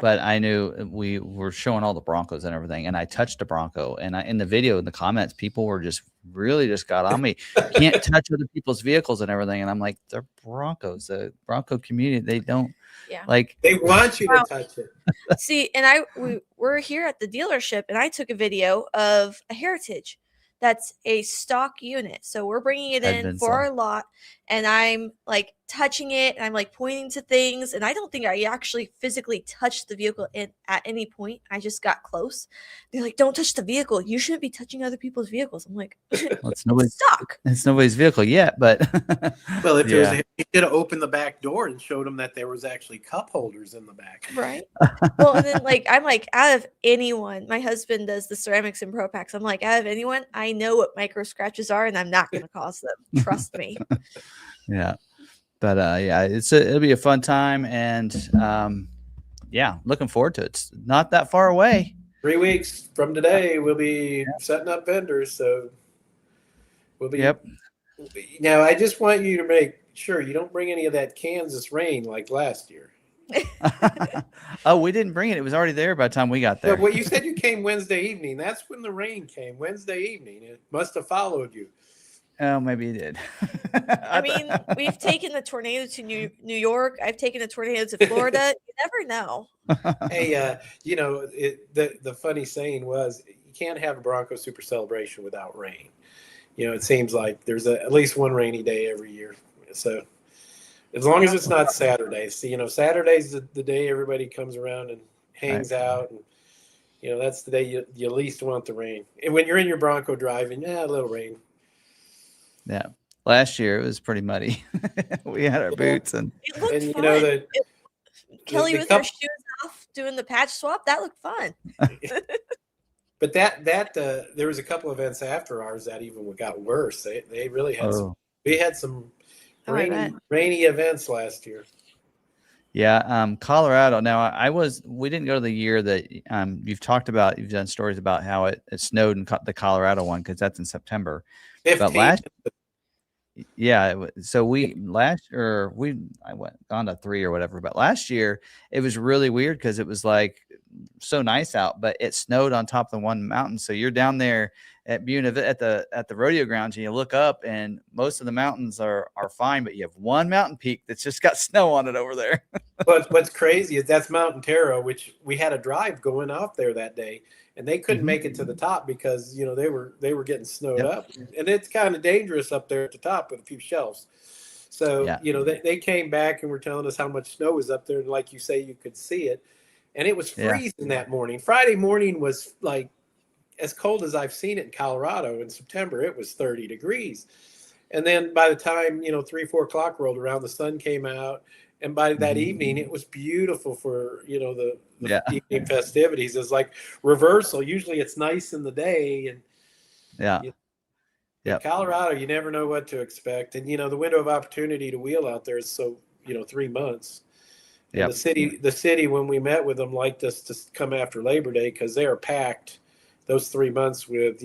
but I knew we were showing all the Broncos and everything. And I touched a Bronco, and in the video, in the comments, people were just really just got on me. Can't touch other people's vehicles and everything. And I'm like, they're Broncos, the Bronco community. They don't like, they want you to touch it. See, and we're here at the dealership, and I took a video of a Heritage. That's a stock unit. So we're bringing it in for our lot, and I'm like touching it, and I'm like pointing to things, and I don't think I actually physically touched the vehicle at any point. I just got close. They're like, don't touch the vehicle. You shouldn't be touching other people's vehicles. I'm like, well, it's nobody's stock. It's nobody's vehicle yet, but well, if you could have opened the back door and showed them that there was actually cup holders in the back. Right. Well, and then I'm like, out of anyone, my husband does the ceramics and Pro Packs. I'm like, out of anyone, I know what micro scratches are, and I'm not going to cause them. Trust me. Yeah. But yeah, it'll be a fun time, and yeah, looking forward to it. It's not that far away. 3 weeks from today, we'll be setting up vendors, so we'll be. Yep. Now, I just want you to make sure you don't bring any of that Kansas rain like last year. Oh, we didn't bring it. It was already there by the time we got there. Well, you said you came Wednesday evening. That's when the rain came. Wednesday evening. It must have followed you. Oh, maybe it did. I mean, we've taken the tornado to New York. I've taken a tornado to Florida. You never know. Hey, you know, the funny saying was, you can't have a Bronco Super Celebration without rain. You know, it seems like there's at least one rainy day every year. So as long as it's not Saturday. So, you know, Saturday's the day everybody comes around and hangs out. And, you know, that's the day you least want the rain. And when you're in your Bronco driving, a little rain. Yeah. Last year it was pretty muddy. We had our boots and fun. You know Kelly with her shoes off doing the patch swap. That looked fun. But there was a couple events after ours that even got worse. They really had we had some rainy events last year. Yeah, Colorado. Now we didn't go to the year that you've talked about. You've done stories about how it snowed in the Colorado one because that's in September. 15. But so I went gone to 3 or whatever. But last year it was really weird because it was like so nice out, but it snowed on top of the one mountain. So you're down there at Buena at the rodeo grounds, and you look up, and most of the mountains are fine, but you have one mountain peak that's just got snow on it over there. But what's crazy is that's Mountain Terra, which we had a drive going off there that day, and they couldn't make it to the top because you know they were getting snowed up, and it's kind of dangerous up there at the top with a few shelves. So you know they came back and were telling us how much snow was up there, and like you say, you could see it, and it was freezing that morning. Friday morning was like as cold as I've seen it in Colorado in September. It was 30 degrees. And then by the time, 3-4 o'clock rolled around, the sun came out. And by that evening, it was beautiful for, the evening festivities. It's like reversal. Usually it's nice in the day. And in Colorado, you never know what to expect. And, the window of opportunity to wheel out there is so, 3 months. And the city, when we met with them, liked us to come after Labor Day because they are packed those 3 months with,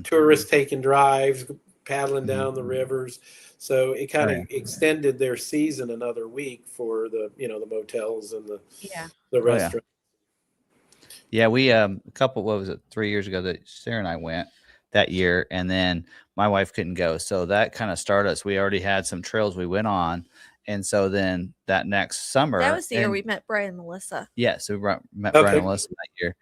tourists taking drives, paddling down the rivers. So it kind of yeah. extended their season another week for the the motels and the Yeah. restaurant. Yeah, we a couple, what was it, 3 years ago that Sarah and I went that year, and then my wife couldn't go, so that kind of started us. We already had some trails we went on, and so then that next summer, That was the year and we met Brian and Melissa. yeah, so we met Brian Okay. and Melissa that year,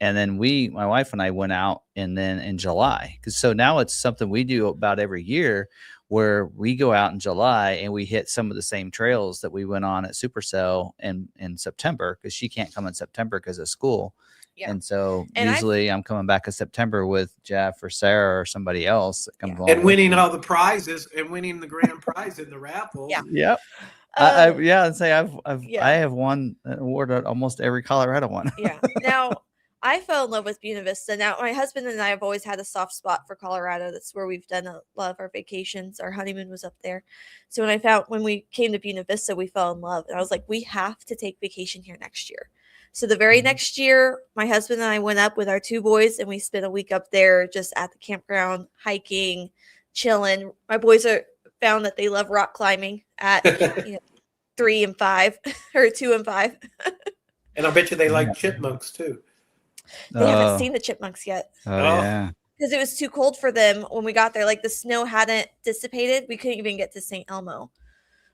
and then my wife and I went out, and then in July, because so now it's something we do about every year, where we go out in July and we hit some of the same trails that we went on at Supercell in September, because she can't come in September because of school. Yeah. And so And usually I'm coming back in September with Jeff or Sarah or somebody else that comes along. And winning with me. all the prizes and winning the grand prize in the raffles. Yeah. Yep. I'd say I have won an award at almost every Colorado one. Yeah. Now, I fell in love with Buena Vista. Now, my husband and I have always had a soft spot for Colorado. That's where we've done a lot of our vacations. Our honeymoon was up there. So when we came to Buena Vista, we fell in love. And I was like, we have to take vacation here next year. So the very next year, my husband and I went up with our 2 boys, and we spent a week up there just at the campground, hiking, chilling. My boys found that they love rock climbing at 3 and 5 or 2 and 5. And I bet you they like chipmunks too. They haven't seen the chipmunks yet. Oh, yeah. Because it was too cold for them when we got there. Like, the snow hadn't dissipated. We couldn't even get to St. Elmo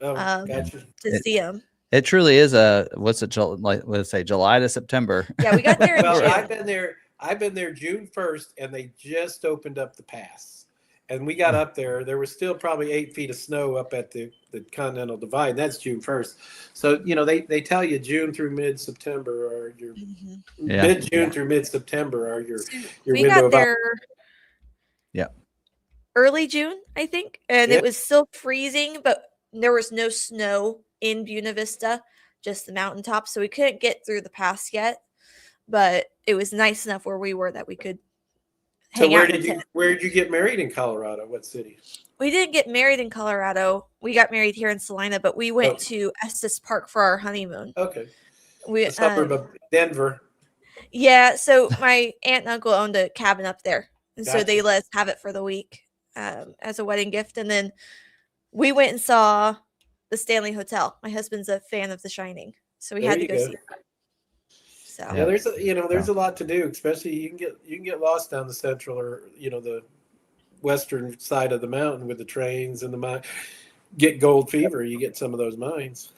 Gotcha. to see them. It truly is let's say July to September. Yeah, we got there in Well, June. I've been there June 1st, and they just opened up the pass. And we got up there. There was still probably 8 feet of snow up at the Continental Divide. That's June 1st. So, they tell you June through mid-September, or your mid-June through mid-September are your We window got of there early June, I think. And it was still freezing, but there was no snow in Buena Vista, just the mountaintop. So we couldn't get through the pass yet. But it was nice enough where we were that we could hang out. Where did you get married in Colorado? What city? We didn't get married in Colorado. We got married here in Salina, but we went to Estes Park for our honeymoon. Okay. A suburb of Denver. Yeah, so my aunt and uncle owned a cabin up there. And Gotcha. so they let us have it for the week as a wedding gift. And then we went and saw the Stanley Hotel. My husband's a fan of The Shining, so we had to go see it. So yeah, there's a lot to do. Especially you can get lost down the central or the western side of the mountain with the trains and the mine. Get gold fever. You get some of those mines.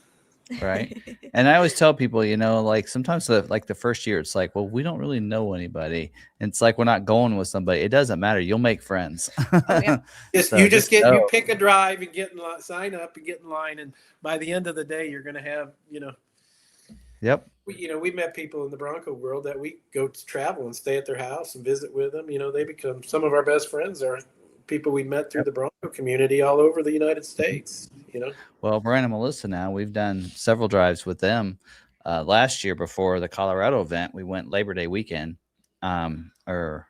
Right. And I always tell people, like sometimes the first year, it's like, well, we don't really know anybody. And it's like, we're not going with somebody. It doesn't matter. You'll make friends. Oh, yeah. You pick a drive and sign up and get in line. And by the end of the day, you're going to have, Yep. We met people in the Bronco world that we go to travel and stay at their house and visit with them. They become some of our best friends are people we met through the Bronco community all over the United States. Well, Brian and Melissa, now we've done several drives with them. Last year before the Colorado event, we went Labor Day weekend. Labor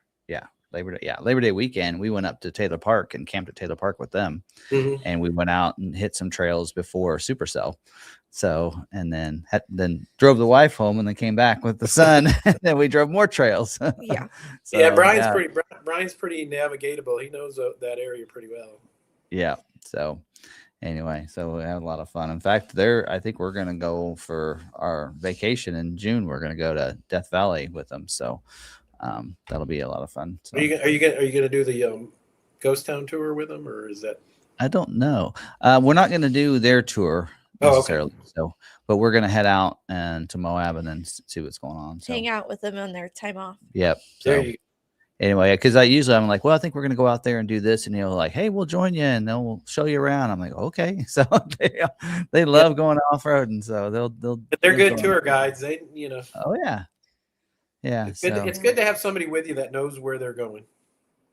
Day weekend. We went up to Taylor Park and camped at Taylor Park with them, and we went out and hit some trails before Supercell. So, and then drove the wife home, and then came back with the son, and then we drove more trails. Yeah. So, Brian's pretty navigatable. He knows that area pretty well. Yeah. So anyway, so we had a lot of fun. In fact, I think we're going to go for our vacation in June. We're going to go to Death Valley with them. So that'll be a lot of fun. So. Are you going to do the Ghost Town tour with them, or is that? I don't know. We're not going to do their tour necessarily. Okay. So, but we're going to head out to Moab and then see what's going on. So. Hang out with them on their time off. Yep. So, there you go. Anyway, because I'm like, well, I think we're going to go out there and do this, and like, hey, we'll join you and we'll show you around. I'm like, okay. So they love going off road, and so they're good tour guides. They Oh yeah. Yeah. It's good to have somebody with you that knows where they're going.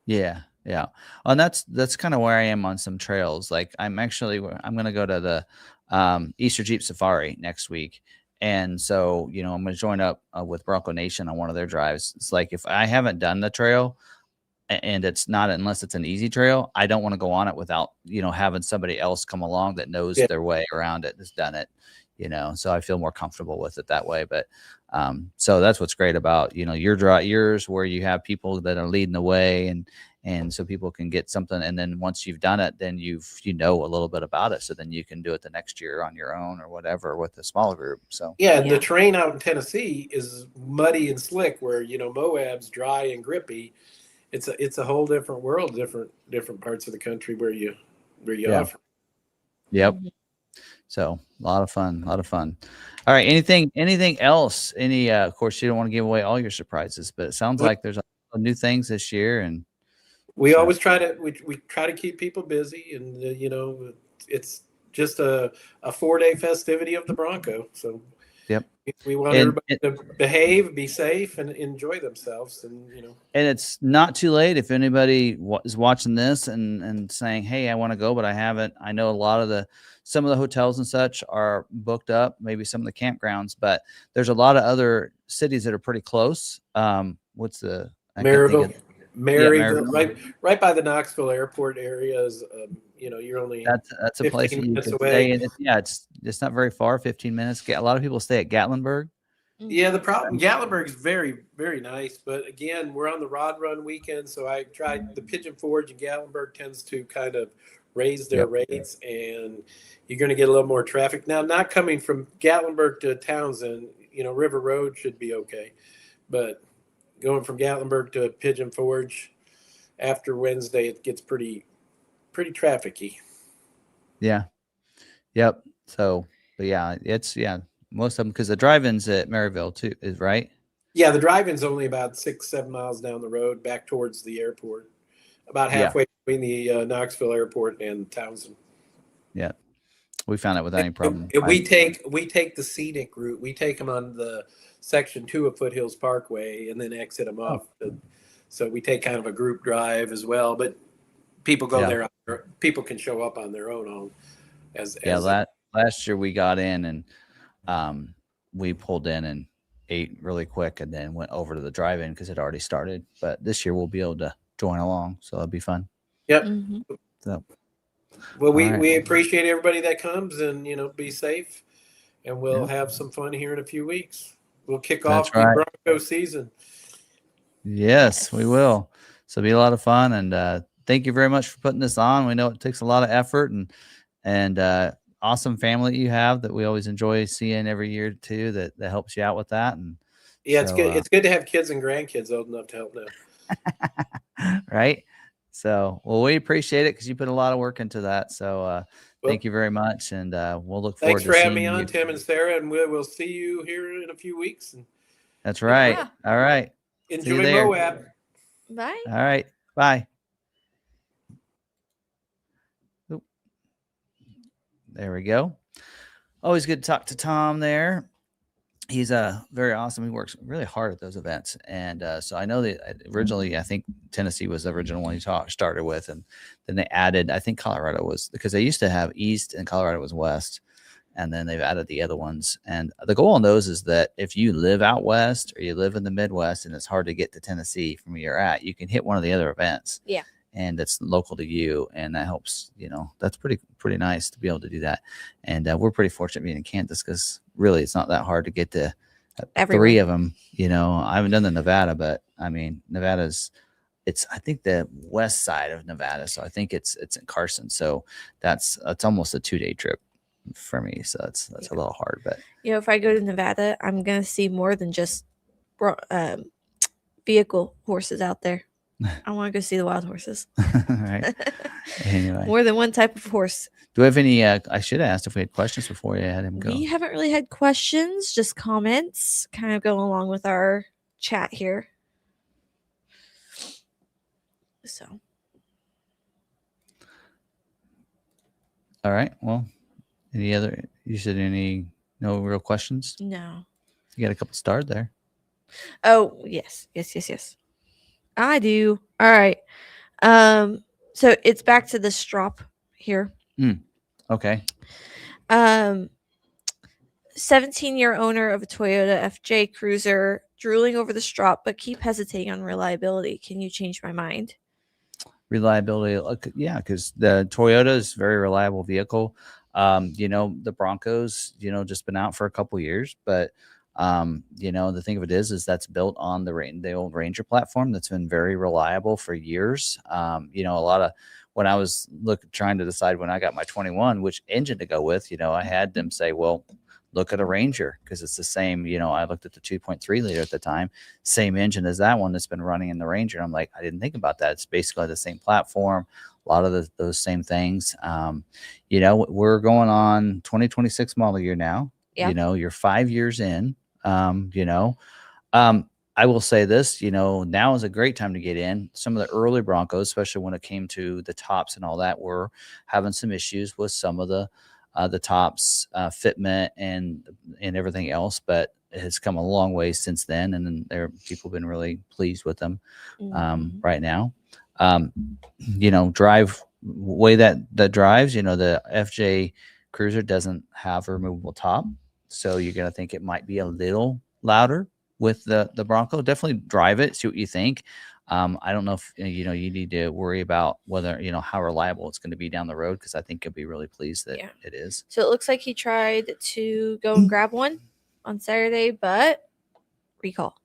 Yeah. Yeah. And that's kind of where I am on some trails. Like I'm going to go to the Easter Jeep Safari next week. And so, I'm going to join up with Bronco Nation on one of their drives. It's like, if I haven't done the trail and unless it's an easy trail, I don't want to go on it without, having somebody else come along that knows their way around it, has done it, so I feel more comfortable with it that way. But, so that's what's great about, yours where you have people that are leading the way and so people can get something. And then once you've done it, then you know a little bit about it, so then you can do it the next year on your own or whatever with a smaller group. So Yeah, and the terrain out in Tennessee is muddy and slick, where Moab's dry and grippy. It's a whole different world, different parts of the country where you offer. Yep. So a lot of fun. All right. Anything else? Of course, you don't want to give away all your surprises, but it sounds like there's new things this year, and we always try to keep people busy, and it's just a 4-day festivity of the Bronco. So yep, we want everybody to behave, be safe, and enjoy themselves. And and it's not too late if anybody is watching this and saying, "Hey, I want to go, but I haven't." I know some of the hotels and such are booked up, maybe some of the campgrounds, but there's a lot of other cities that are pretty close. What's the Maryville, Maryville. right by the Knoxville airport area is, you're only that's a place that you could stay in. It's not very far, 15 minutes. A lot of people stay at Gatlinburg. Yeah, the problem, Gatlinburg is very, very nice, but again, we're on the Rod Run weekend, so I tried the Pigeon Forge, and Gatlinburg tends to kind of raise their rates, and you're going to get a little more traffic. Now, not coming from Gatlinburg to Townsend, River Road should be okay, but going from Gatlinburg to Pigeon Forge after Wednesday, it gets pretty trafficy. Yeah. Yep. So, but most of them, because the drive-ins at Maryville too is right. Yeah, the drive-in's only about 6-7 miles down the road, back towards the airport, about halfway between the Knoxville airport and Townsend. Yeah, we found it without any problem. We take the scenic route. We take them on the section 2 of Foothills Parkway and then exit them off. So we take kind of a group drive as well, but people go there. People can show up on their own. Last year we got in and we pulled in and ate really quick and then went over to the drive-in because it already started. But this year we'll be able to join along, so it'll be fun. Yep. Mm-hmm. So, well, we appreciate everybody that comes, and be safe, and we'll have some fun here in a few weeks. We'll kick off the Bronco season. Yes, we will. So it'll be a lot of fun, and thank you very much for putting this on. We know it takes a lot of effort and awesome family that you have that we always enjoy seeing every year too. That helps you out with that. And it's good. It's good to have kids and grandkids old enough to help now. Right. So, well, we appreciate it because you put a lot of work into that. So, thank you very much, and we'll look forward. Thanks for having me on, Tim and Sarah, and we'll see you here in a few weeks. That's right. Yeah. All right. Enjoy Moab. Bye. All right. Bye. Oop. There we go. Always good to talk to Tom there. He's very awesome. He works really hard at those events. And so I know that originally, I think Tennessee was the original one he started with. And then they added, I think Colorado was, because they used to have East and Colorado was West. And then they've added the other ones. And the goal on those is that if you live out West or you live in the Midwest and it's hard to get to Tennessee from where you're at, you can hit one of the other events. Yeah. And it's local to you. And that helps, that's pretty nice to be able to do that. And we're pretty fortunate being in Kansas because really it's not that hard to get to three of them. I haven't done the Nevada, but I mean, Nevada's, I think the west side of Nevada. So I think it's in Carson. So it's almost a 2-day trip for me. So that's a little hard, but if I go to Nevada, I'm going to see more than just vehicle horses out there. I want to go see the wild horses. Right. Anyway. More than one type of horse. Do we have any, I should have asked if we had questions before you had him go. We haven't really had questions, just comments, kind of going along with our chat here. So. All right. Well, no real questions? No. You got a couple starred there. Oh, yes. I do. All right. So it's back to the strop here. Okay. 17-year owner of a Toyota FJ Cruiser, drooling over the strop, but keep hesitating on reliability. Can you change my mind? Reliability, yeah, because the Toyota is a very reliable vehicle. The Broncos, just been out for a couple years, but The thing of it is that's built on the old Ranger platform that's been very reliable for years. A lot of when I was trying to decide when I got my 21 which engine to go with, I had them say, well, look at a Ranger because it's the same. I looked at the 2.3 liter at the time, same engine as that one that's been running in the Ranger. I'm like, I didn't think about that. It's basically the same platform, a lot of those same things. We're going on 2026 model year now. Yeah. You're 5 years in. I will say this, now is a great time to get in. Some of the early Broncos, especially when it came to the tops and all that, were having some issues with some of the tops fitment and everything else, but it has come a long way since then, and then people have been really pleased with them right now. Drive way that drives, the FJ Cruiser doesn't have a removable top, so you're going to think it might be a little louder with the Bronco. Definitely drive it, see what you think. I don't know if you need to worry about whether how reliable it's going to be down the road, because I think you'll be really pleased that it is. So it looks like he tried to go and grab one on Saturday, but recall.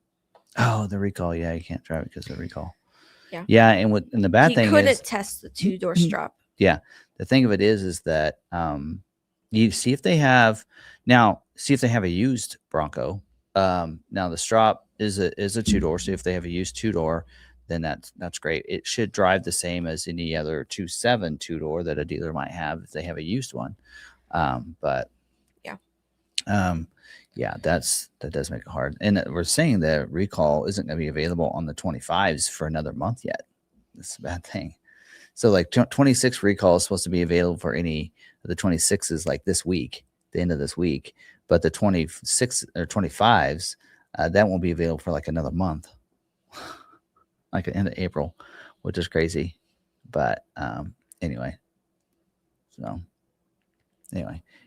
Oh, the recall. Yeah, you can't drive it because of the recall. Yeah. Yeah, and the bad thing is he couldn't test the 2-door strap. Yeah, the thing of it is that you see if they have a used Bronco. Now the strap is a 2-door, so if they have a used 2-door, then that's great. It should drive the same as any other 2.7 2-door that a dealer might have if they have a used one. But that does make it hard. And we're saying that recall isn't going to be available on the 25s for another month yet. That's a bad thing. So like 26 recall is supposed to be available for any of the 26s like this week, the end of this week. But the 26 or 25s, that won't be available for like another month, like the end of April, which is crazy. But anyway,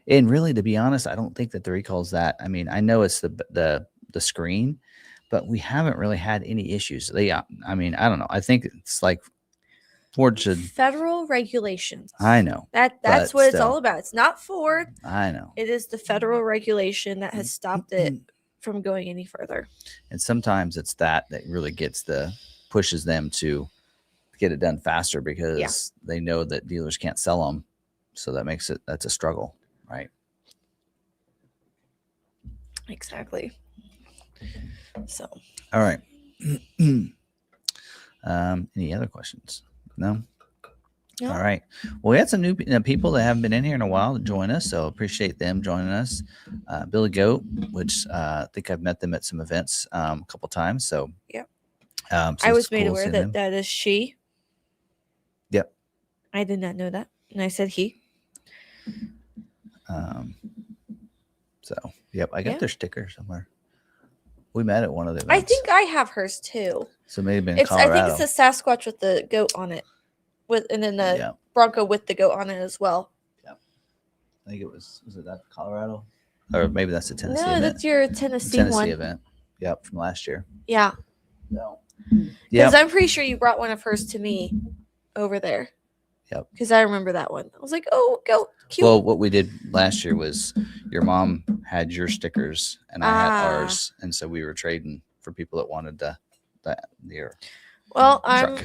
and really, to be honest, I don't think that the recall's that. I mean, I know it's the screen, but we haven't really had any issues. I don't know. I think it's like Ford should federal regulations. I know that's what it's all about. It's not Ford. I know it is the federal regulation that has stopped it from going any further. And sometimes it's that really pushes them to get it done faster, because they know that dealers can't sell them, so that's a struggle, right? Exactly. So all right. Any other questions? No. All right. Well, we had some new people that haven't been in here in a while to join us, so appreciate them joining us. Billy Goat, which I think I've met them at some events a couple times. So so I was made aware that is she. Yep. I did not know that, and I said he. I got their sticker somewhere. We met at one of the events. I think I have hers too. So maybe in Colorado. I think it's a Sasquatch with the goat on it, and then the Bronco with the goat on it as well. Yeah, I think was it that Colorado, or maybe that's the Tennessee. No, event. That's your Tennessee one. Event. Yep, from last year. Yeah. No. Because I'm pretty sure you brought one of hers to me over there. Yep. Because I remember that one. I was like, oh, goat, cute. Well, what we did last year was your mom had your stickers and I had ours, and so we were trading for people that wanted your truck.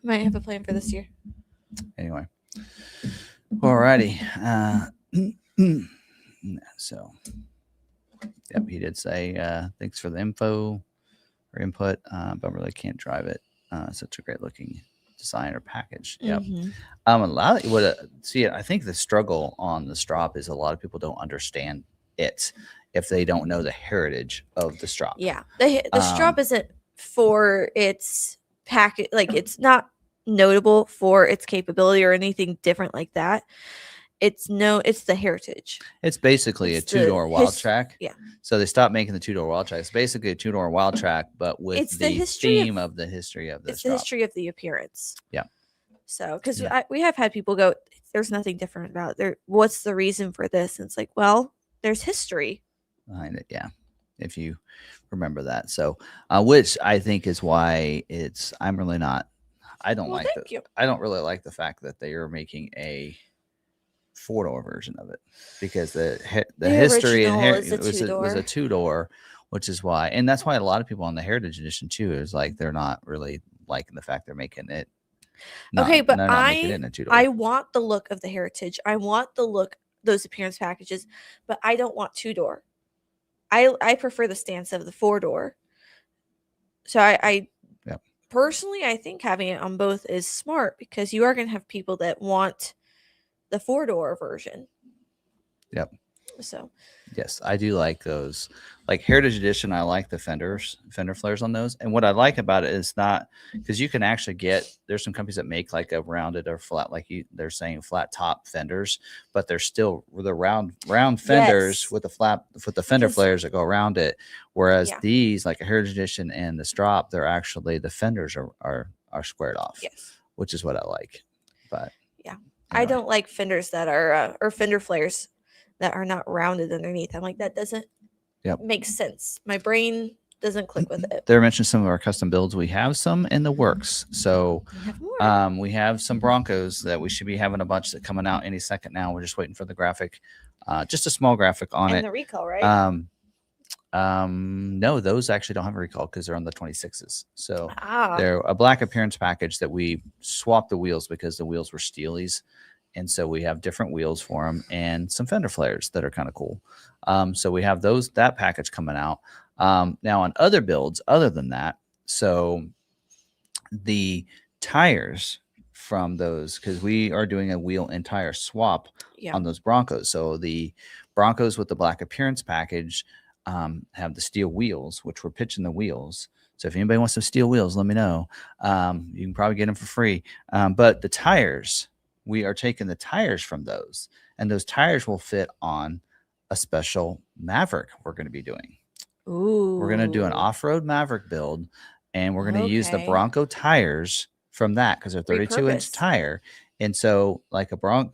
Might have a plan for this year. Anyway, alrighty. So, he did say thanks for the info or input, but really can't drive it. Such a great looking design or package. Yep. A lot of I think the struggle on the strop is a lot of people don't understand it if they don't know the heritage of the strop. Yeah, the strop isn't for its package, like it's not notable for its capability or anything different like that. It's the heritage. It's basically a 2-door wild track. Yeah. So they stopped making the 2-door wild track. It's basically a 2-door wild track, but with the theme of the history of the strop. The history of the appearance. Yeah. So, because we have had people go, there's nothing different about it. What's the reason for this? And it's like, well, there's history behind it. Yeah. If you remember that. So, which I think is why I don't really like the fact that they are making a 4-door version of it because the history and original is a was two-door. a 2-door, which is why, and that's why a lot of people on the Heritage Edition too is like they're not really liking the fact they're making it. Okay, but they're not making it in a 2-door. I want the look of the Heritage. I want the look, those appearance packages, but I don't want 2-door. I prefer the stance of the 4-door. So I Yep. personally, I think having it on both is smart because you are going to have people that want the 4-door version. Yep. So yes, I do like those. Like Heritage Edition, I like the fender flares on those. And what I like about it is not because you can actually there's some companies that make like a rounded or flat, like they're saying flat top fenders, but they're still the round fenders Yes. with the fender flares that go around it. Whereas these, like a Heritage Edition and the Strop, they're actually the fenders are squared off. Yes. Which is what I like. But yeah, anyway. I don't like fenders that are or fender flares that are not rounded underneath. I'm like, that doesn't make sense. My brain doesn't click with it. They mentioned some of our custom builds. We have some in the works. So we have some Broncos that we should be having a bunch that coming out any second now. We're just waiting for the graphic, just a small graphic on it. And the recall, right? No, those actually don't have a recall because they're on the 26s. So they're a black appearance package that we swapped the wheels because the wheels were Steelies. And so we have different wheels for them and some fender flares that are kind of cool. So we have that package coming out. Now on other builds, other than that, so the tires from those, because we are doing a wheel and tire swap on those Broncos. So the Broncos with the black appearance package have the steel wheels, which we're pitching the wheels. So if anybody wants some steel wheels, let me know. You can probably get them for free. But the tires, we are taking the tires from those, and those tires will fit on a special Maverick we're going to be doing. Ooh. We're going to do an off-road Maverick build, and we're going to use the Bronco tires from that because they're 32-inch tire. And so like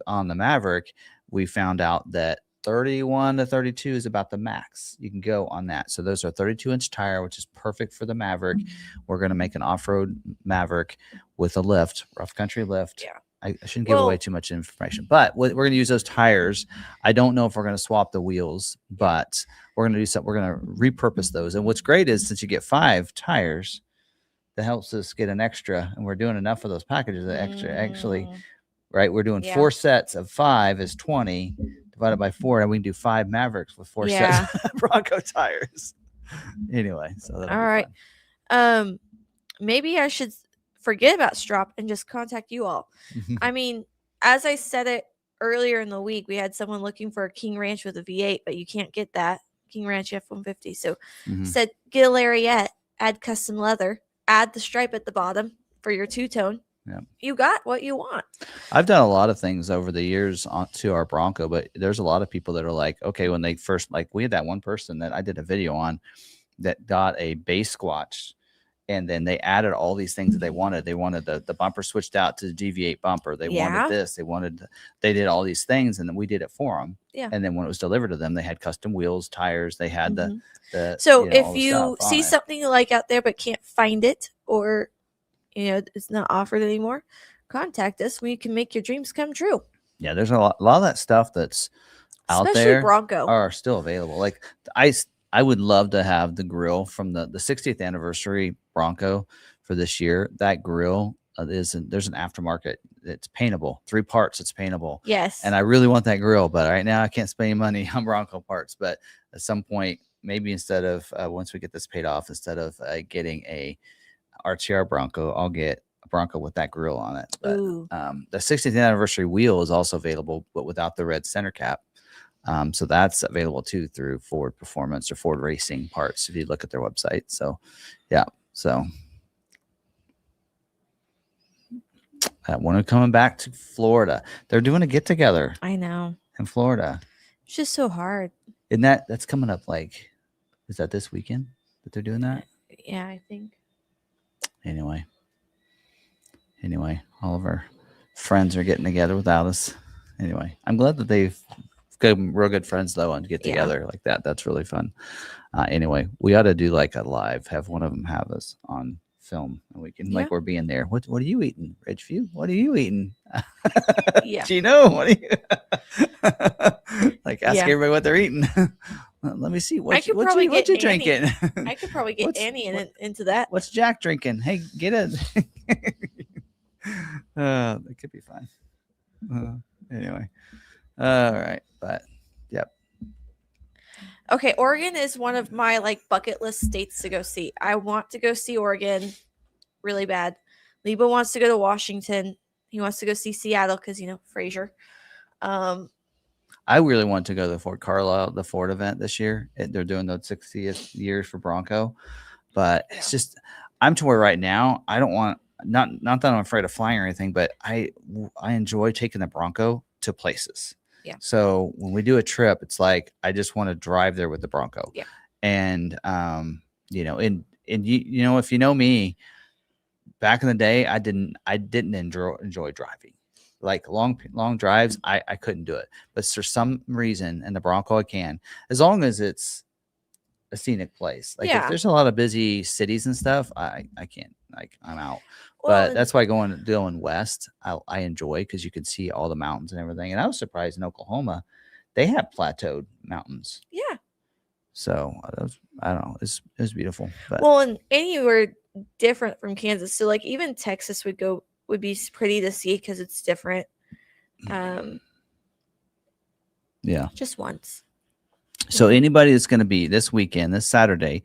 on the Maverick, we found out that 31 to 32 is about the max you can go on that. So those are 32-inch tire, which is perfect for the Maverick. We're going to make an off-road Maverick with a lift, rough country lift. Yeah. I shouldn't give away too much information, but we're going to use those tires. I don't know if we're going to swap the wheels, but we're going to do something. We're going to repurpose those. And what's great is since you get 5 tires, that helps us get an extra, and we're doing enough of those packages that actually, right? We're doing 4 sets of 5 is 20 divided by 4, and we can do 5 Mavericks with 4 sets of Bronco tires. Anyway, so all right. Maybe I should forget about Strop and just contact you all. I mean, as I said it earlier in the week, we had someone looking for a King Ranch with a V8, but you can't get that King Ranch F-150. So said, get a Lariat, add custom leather, add the stripe at the bottom for your two-tone. Yeah. You got what you want. I've done a lot of things over the years to our Bronco, but there's a lot of people that are like, okay, when they first, like we had that one person that I did a video on that got a base squatch, and then they added all these things that they wanted. They wanted the bumper switched out to the GV8 bumper. They wanted this. They did all these things, and then we did it for them. Yeah. And then when it was delivered to them, they had custom wheels, tires. They had the So if you see something you like out there but can't find it, or it's not offered anymore, contact us. We can make your dreams come true. Yeah, there's a lot of that stuff that's out there. Especially Bronco are still available. Like I would love to have the grill from the 60th anniversary Bronco for this year. That grill there's an aftermarket. It's paintable. 3 parts. It's paintable. Yes. And I really want that grill, but right now I can't spend any money on Bronco parts. But at some point, maybe instead of once we get this paid off, instead of getting a RTR Bronco, I'll get a Bronco with that grill on it. But the 60th anniversary wheel is also available, but without the red center cap. So that's available too through Ford Performance or Ford Racing Parts if you look at their website. So, yeah. So one coming back to Florida. They're doing a get together. I know. In Florida. It's just so hard. Isn't that's coming up like, is that this weekend that they're doing that? Yeah, I think. Anyway, all of our friends are getting together without us. Anyway, I'm glad that they've got real good friends though and get together like that. That's really fun. Anyway, we ought to do like a live, have one of them have us on film, and we can like we're being there. What are you eating, Ridgeview? What are you eating? Yeah. Gino, what are you? Like ask Yeah. everybody what they're eating. Let me see I what could what probably you what get you drinking. I could probably get What's- Annie what- into that. What's Jack drinking? Hey, get it. It could be fun. Anyway, all right, but yep. Okay, Oregon is one of my like bucket list states to go see. I want to go see Oregon really bad. Lebo wants to go to Washington. He wants to go see Seattle because Fraser. I really want to go to the Fort Carlisle, the Ford event this year. They're doing the 60th years for Bronco, but it's just I'm to where right now I don't want not that I'm afraid of flying or anything, but I enjoy taking the Bronco to places. Yeah. So when we do a trip, it's like I just want to drive there with the Bronco. Yeah. And and if you know me, back in the day, I didn't enjoy driving. Like long drives, I couldn't do it. But for some reason, in the Bronco, I can, as long as it's a scenic place. Like if there's a lot of busy cities and stuff, I can't. Like I'm out. Well, But that's why going west, I enjoy because you can see all the mountains and everything. And I was surprised in Oklahoma, they have plateaued mountains. Yeah. So I don't know. It was beautiful. But well, and anywhere different from Kansas, so like even Texas would be pretty to see because it's different. Yeah. Just once. So anybody that's going to be this weekend, this Saturday,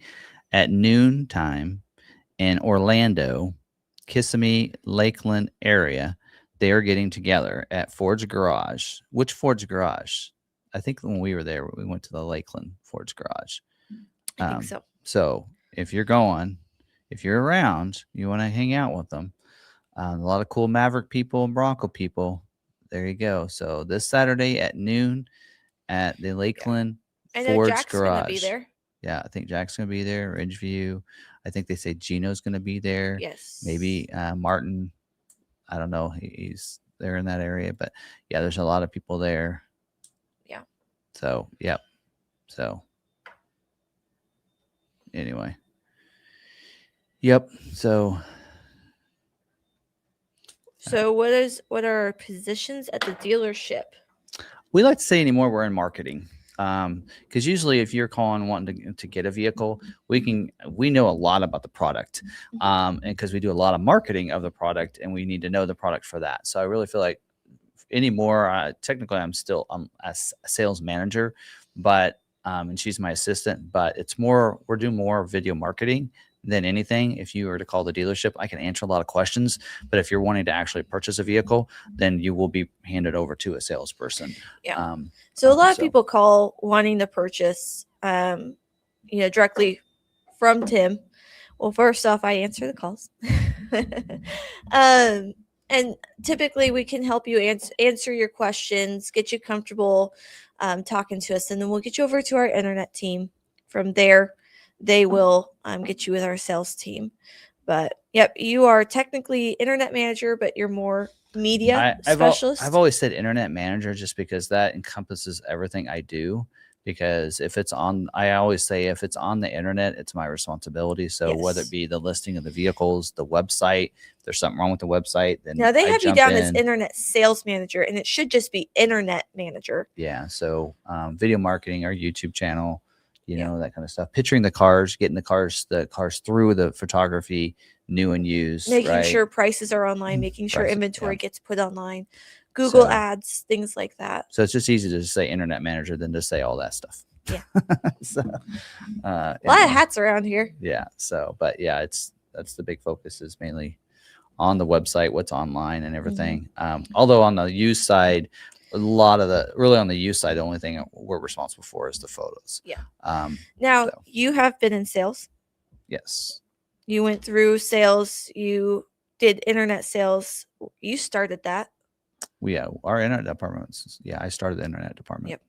at noon time in Orlando, Kissimmee, Lakeland area, they are getting together at Ford's Garage. Which Ford's Garage? I think when we were there, we went to the Lakeland Ford's Garage. I think so. So if you're around, you want to hang out with them. A lot of cool Maverick people and Bronco people. There you go. So this Saturday at noon at the Lakeland I know Ford's Jack's Garage. gonna be there. Yeah, I think Jack's gonna be there. Ridgeview. I think they say Gino's gonna be there. Yes. Maybe Martin. I don't know. He's there in that area, but yeah, there's a lot of people there. Yeah. So yep. So anyway. Yep. So what are our positions at the dealership? we like to say anymore we're in marketing. Because usually if you're calling wanting to get a vehicle, we know a lot about the product. And because we do a lot of marketing of the product and we need to know the product for that. So I really feel like anymore, technically I'm a sales manager, but and she's my assistant, but we're doing more video marketing than anything. If you were to call the dealership, I can answer a lot of questions, but if you're wanting to actually purchase a vehicle, then you will be handed over to a salesperson. Yeah. So a lot of people call wanting to purchase, directly from Tim. Well, first off, I answer the calls. And typically we can help you answer your questions, get you comfortable talking to us, and then we'll get you over to our internet team. From there, they will get you with our sales team. But yep, you are technically internet manager, but you're more media specialist. I've always said internet manager just because that encompasses everything I do. Because I always say if it's on the internet, it's my responsibility. So whether it be the listing of the vehicles, the website, if there's something wrong with the website, then now they have you down as internet sales manager, and it should just be internet manager. Yeah. So video marketing, our YouTube channel, that kind of stuff. Picturing the cars, getting the cars through the photography, new and used. Making sure prices are online, making sure inventory gets put online. Google ads, things like that. So it's just easy to just say internet manager than to say all that stuff. Yeah. So, a lot of hats around here. Yeah. So, but yeah, that's the big focus is mainly on the website, what's online and everything. Although on the used side, really on the used side, the only thing we're responsible for is the photos. Yeah. Now you have been in sales. Yes. You went through sales. You did internet sales. You started that. Our internet department. I started the internet department. Yep.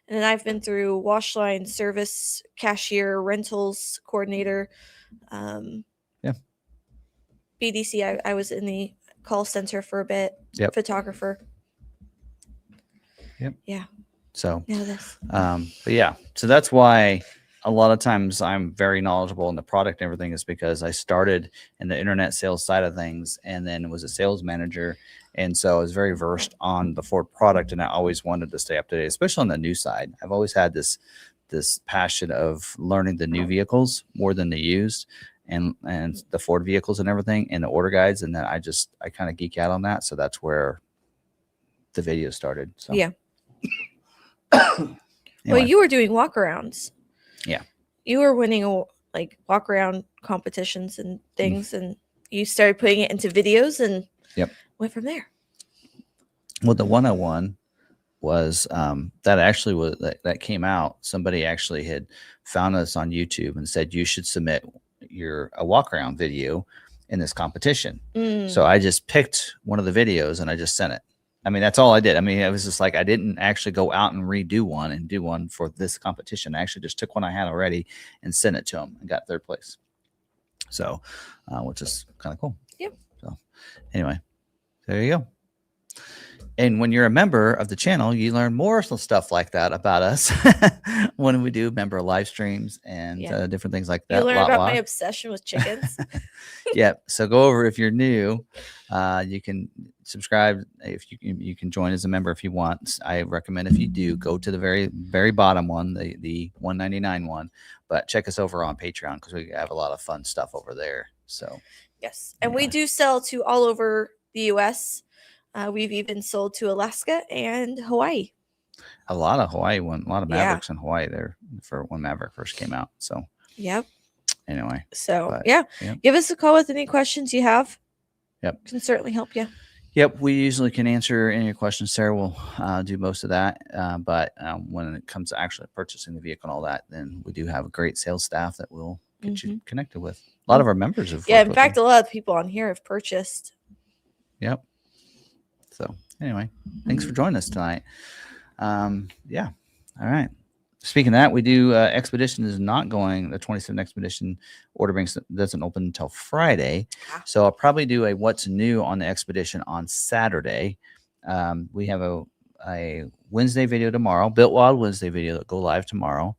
And then I've been through wash line, service, cashier, rentals, coordinator. BDC. I was in the call center for a bit. Yep. Photographer. Yep. Yeah. So, now this. But yeah, so that's why a lot of times I'm very knowledgeable in the product and everything is because I started in the internet sales side of things and then was a sales manager And so I was very versed on the Ford product, and I always wanted to stay up to date, especially on the new side. I've always had this passion of learning the new vehicles more than the used, and the Ford vehicles and everything, and the order guides. And then I kind of geek out on that. So that's where the video started. So Yeah. anyway. Well, you were doing walkarounds. Yeah. You were winning like walk around competitions and things, and you started putting it into videos and went from there. Well, the one I won was that came out. Somebody actually had found us on YouTube and said you should submit a walk around video in this competition. So I just picked one of the videos and I just sent it. I mean, that's all I did. I mean, it was just like I didn't actually go out and redo one and do one for this competition. I actually just took one I had already and sent it to them and got 3rd place. So, which is kind of cool. Yep. So, anyway, there you go. And when you're a member of the channel, you learn more stuff like that about us when we do member live streams and different things like that. You learn about my obsession with chickens. Yeah. So go over if you're new. You can subscribe if you can join as a member if you want. I recommend if you do go to the very, very bottom one, the $1.99 one. But check us over on Patreon because we have a lot of fun stuff over there. So yes, and we do sell to all over the U.S. We've even sold to Alaska and Hawaii. A lot of Hawaii one, a lot of Mavericks in Hawaii there for when Maverick first came out. So anyway. So give us a call with any questions you have. Yep. Can certainly help you. Yep. We usually can answer any of your questions. Sarah will do most of that. But when it comes to actually purchasing the vehicle and all that, then we do have a great sales staff that will get you connected with. A lot of our members have. Yeah. In fact, a lot of people on here have purchased. Yep. So anyway, thanks for joining us tonight. Yeah. All right. Speaking of that, we do Expedition is not going. The 27 Expedition order banks doesn't open until Friday. So I'll probably do a what's new on the Expedition on Saturday. We have a Wednesday video tomorrow, Built Wild Wednesday video that go live tomorrow.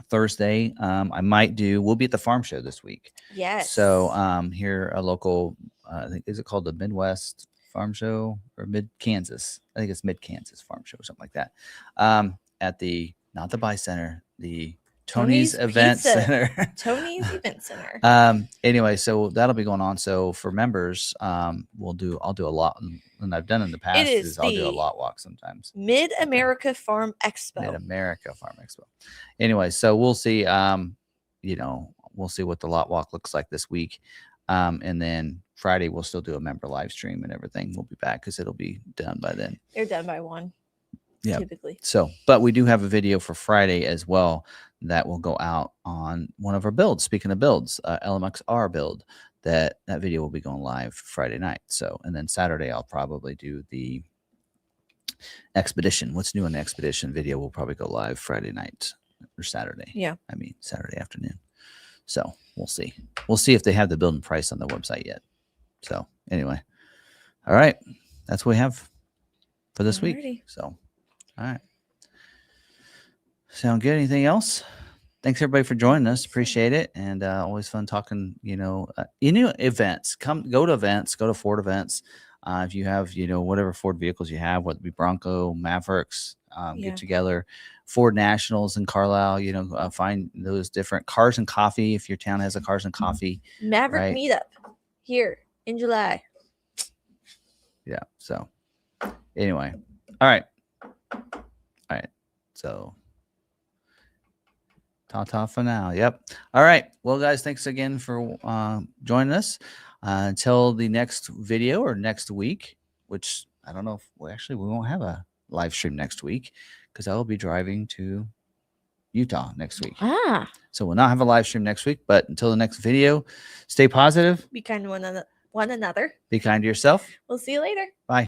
Thursday, we'll be at the farm show this week. Yes. So here a local, I think, is it called the Midwest Farm Show or Mid Kansas? I think it's Mid Kansas Farm Show or something like that. At not the Buy Center, the Tony's Event Center. Tony's Event Center. Anyway, so that'll be going on. So for members, I'll do a lot, and I've done in the past I'll do a lot walk sometimes. Mid America Farm Expo. Mid America Farm Expo. Anyway, so we'll see. We'll see what the lot walk looks like this week, and then Friday we'll still do a member live stream and everything. We'll be back because it'll be done by then. They're done by 1. Yeah, typically. So, but we do have a video for Friday as well that will go out on one of our builds. Speaking of builds, LMXR build, that video will be going live Friday night. So, and then Saturday I'll probably do the Expedition. What's new on the Expedition video will probably go live Friday night or Saturday. Yeah. I mean Saturday afternoon. So we'll see. We'll see if they have the build and price on the website yet. So anyway, all right, that's what we have for this week. So. All right. Sound good? Anything else? Thanks everybody for joining us. Appreciate it. And always fun talking, events. Go to events, go to Ford events. If you have, whatever Ford vehicles you have, whether it be Bronco, Mavericks, get together. Ford Nationals in Carlisle, find those different Cars and Coffee. If your town has a Cars and Coffee. Maverick meetup here in July. Yeah. So anyway, all right. All right. So ta-ta for now. Yep. All right. Well, guys, thanks again for joining us. Until the next video or next week, which I don't know if we won't have a live stream next week because I will be driving to Utah next week. So we'll not have a live stream next week, but until the next video, stay positive. Be kind to one another. Be kind to yourself. We'll see you later. Bye.